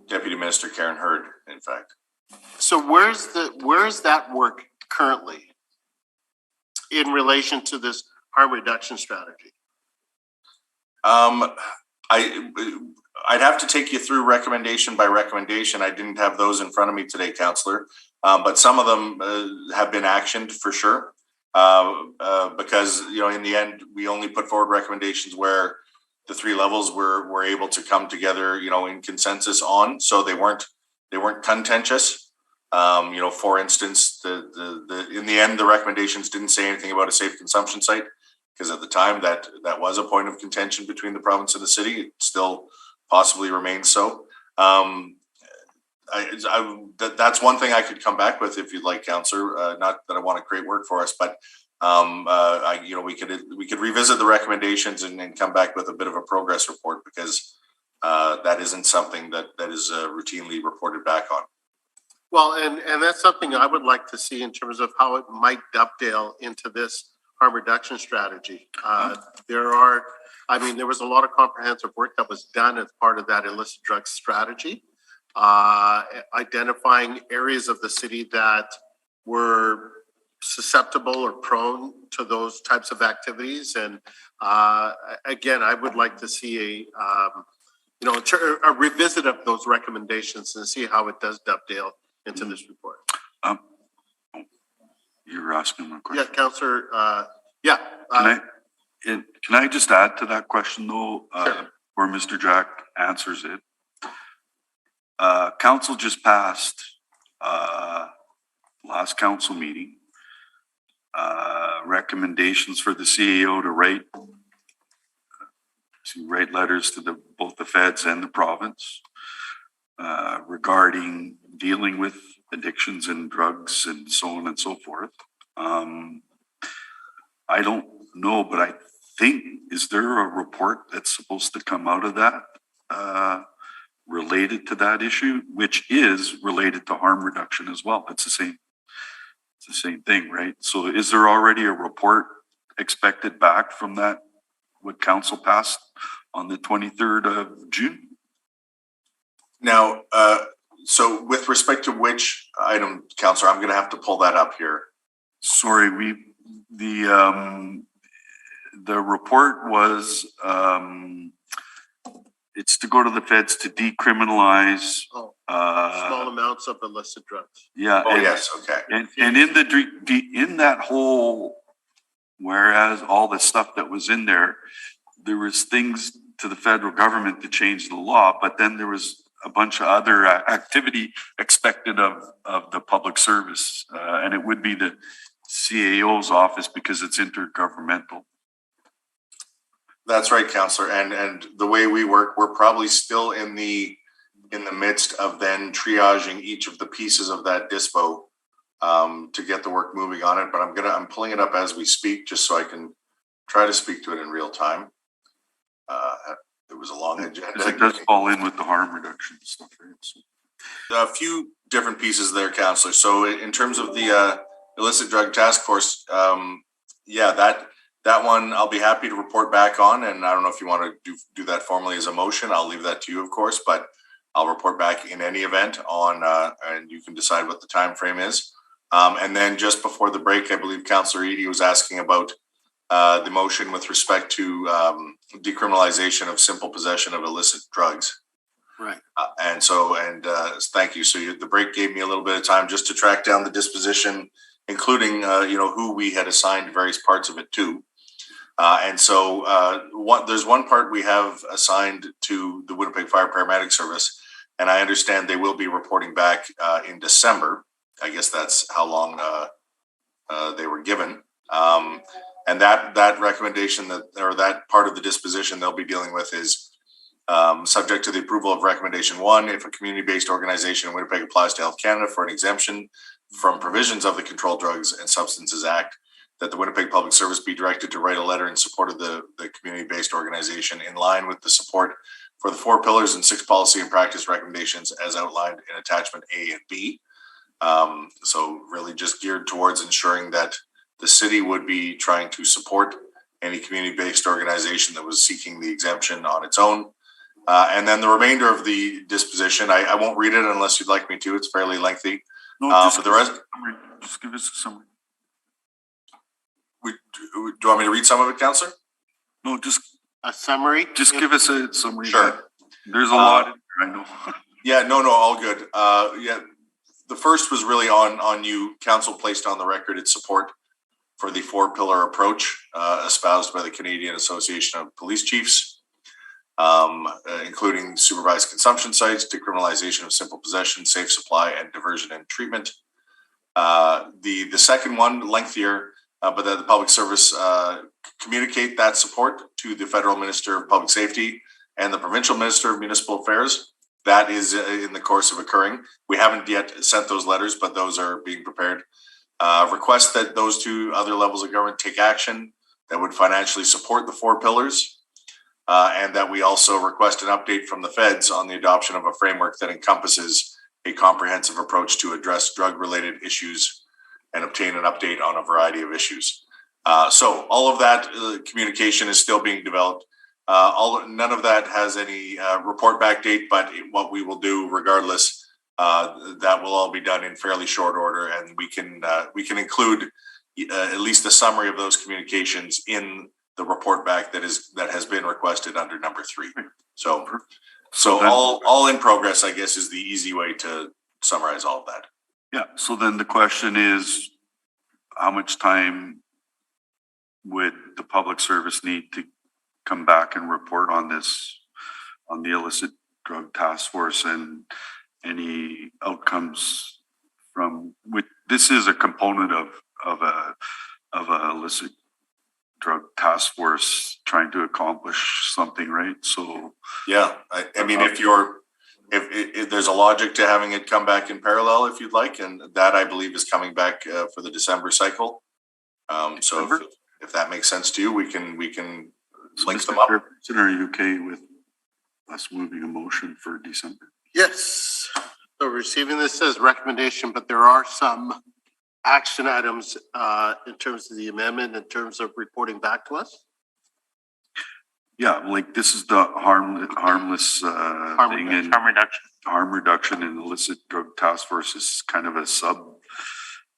Deputy Minister Karen Hurd, in fact. So where's that work currently in relation to this harm reduction strategy? I'd have to take you through recommendation by recommendation. I didn't have those in front of me today, Councillor, but some of them have been actioned for sure. Because, you know, in the end, we only put forward recommendations where the three levels were able to come together, you know, in consensus on, so they weren't contentious. You know, for instance, in the end, the recommendations didn't say anything about a safe consumption site, because at the time that was a point of contention between the province and the city. It still possibly remains so. That's one thing I could come back with if you'd like, Councillor. Not that I want to create work for us, but you know, we could revisit the recommendations and come back with a bit of a progress report, because that isn't something that is routinely reported back on. Well, and that's something I would like to see in terms of how it might dovetail into this harm reduction strategy. There was a lot of comprehensive work that was done as part of that illicit drug strategy, identifying areas of the city that were susceptible or prone to those types of activities. And again, I would like to see a revisit of those recommendations and see how it does dovetail into this report. You're asking my question. Yeah, Councillor. Can I just add to that question though, sure. Where Mr. Jack answers it? Council just passed last council meeting, recommendations for the CAO to write letters to both the feds and the province regarding dealing with addictions and drugs and so on and so forth. I don't know, but I think, is there a report that's supposed to come out of that related to that issue, which is related to harm reduction as well? It's the same thing, right? So is there already a report expected back from that, what council passed on the 23rd of June? Now, so with respect to which item, Councillor, I'm going to have to pull that up here. Sorry, the report was, it's to go to the feds to decriminalize. Small amounts of illicit drugs. Yeah. Oh, yes, okay. And in that whole, whereas all the stuff that was in there was things to the federal government to change the law, but then there was a bunch of other activity expected of the public service, and it would be the CAO's office because it's intergovernmental. That's right, Councillor. And the way we work, we're probably still in the midst of then triaging each of the pieces of that dispo to get the work moving on it. But I'm pulling it up as we speak, just so I can try to speak to it in real time. It was a long agenda. It does fall in with the harm reduction stuff, right? So. A few different pieces there, Councillor. So in terms of the illicit drug task force, yeah, that one I'll be happy to report back on. And I don't know if you want to do that formally as a motion. I'll leave that to you, of course, but I'll report back in any event on, and you can decide what the time frame is. And then just before the break, I believe Councillor Eady was asking about the motion with respect to decriminalization of simple possession of illicit drugs. Right. And thank you. So the break gave me a little bit of time just to track down the disposition, including who we had assigned various parts of it to. There's one part we have assigned to the Winnipeg Fire Paramedic Service, and I understand they will be reporting back in December. I guess that's how long they were given. And that recommendation that part of the disposition they'll be dealing with is subject to the approval of recommendation 1. If a community-based organization in Winnipeg applies to Health Canada for an exemption from provisions of the Controlled Drugs and Substances Act, that the Winnipeg Public Service be directed to write a letter in support of the community-based organization in line with the support for the 4 pillars and 6 policy and practice recommendations as outlined in attachment A and B. So really just geared towards ensuring that the city would be trying to support any community-based organization that was seeking the exemption on its own. And then the remainder of the disposition, I won't read it unless you'd like me to. It's fairly lengthy. No, For the rest, just give us a summary. do you want me to read some of it, Councillor? No, just A summary? give us a summary. Sure. There's a lot in there, I know. Yeah, no, all good. The first was really on you. Council placed on the record its support for the 4-pillar approach espoused by the Canadian Association of Police Chiefs, including supervised consumption sites, decriminalization of simple possession, safe supply, and diversion and treatment. The second one, lengthier, but that the public service communicate that support to the Federal Minister of Public Safety and the Provincial Minister of Municipal Affairs. That is in the course of occurring. We haven't yet sent those letters, but those are being prepared. Request that those 2 other levels of government take action that would financially support the 4 pillars, and that we also request an update from the feds on the adoption of a framework that encompasses a comprehensive approach to address drug-related issues and obtain an update on a variety of issues. So all of that communication is still being developed. None of that has any report back date, but what we will do regardless, that will all be done in fairly short order, and we can include at least a summary of those communications in the report back that has been requested under number 3. So all in progress, I guess, is the easy way to summarize all of that. Yeah, so then the question is, how much time would the public service need to come back and report on this, on the illicit drug task force, and any outcomes from, with, this is a component of a illicit drug task force trying to accomplish something, right? So, Yeah, I mean, if there's a logic to having it come back in parallel, if you'd like, and that I believe is coming back for the December cycle. So if that makes sense to you, we can link them up. Chairperson, are you okay with us moving a motion for December? Yes. So receiving this as recommendation, but there are some action items in terms of the amendment, in terms of reporting back to us. Yeah, like this is the harmless thing, and harm reduction and illicit drug task force is kind of a sub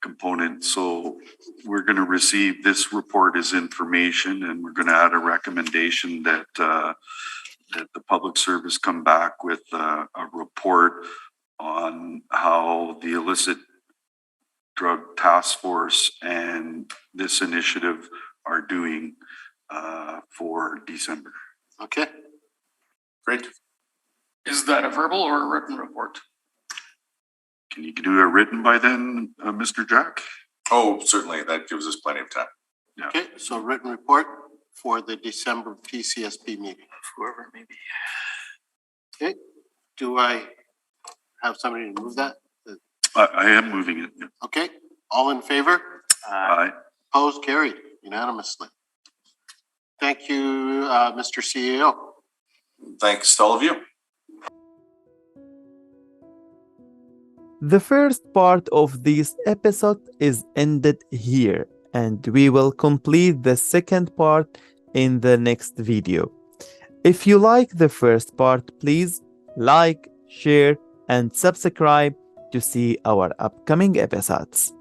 component. So we're going to receive this report as information, and we're going to add a recommendation that that the public service come back with a report on how the illicit drug task force and this initiative are doing for December. Okay, great. Is that a verbal or a written report? Can you do a written by then, Mr. Jack? Oh, certainly, that gives us plenty of time. Yeah. Okay, so written report for the December PCSP meeting. Whoever it may be. Okay, do I have somebody to move that? I am moving it. Yeah. Okay, all in favor? Aye. Opposed, carried unanimously. Thank you, Mr. CEO. Thanks to all of you. The first part of this episode is ended here, and we will complete the second part in the next video. If you like the first part, please like, share, and subscribe to see our upcoming episodes.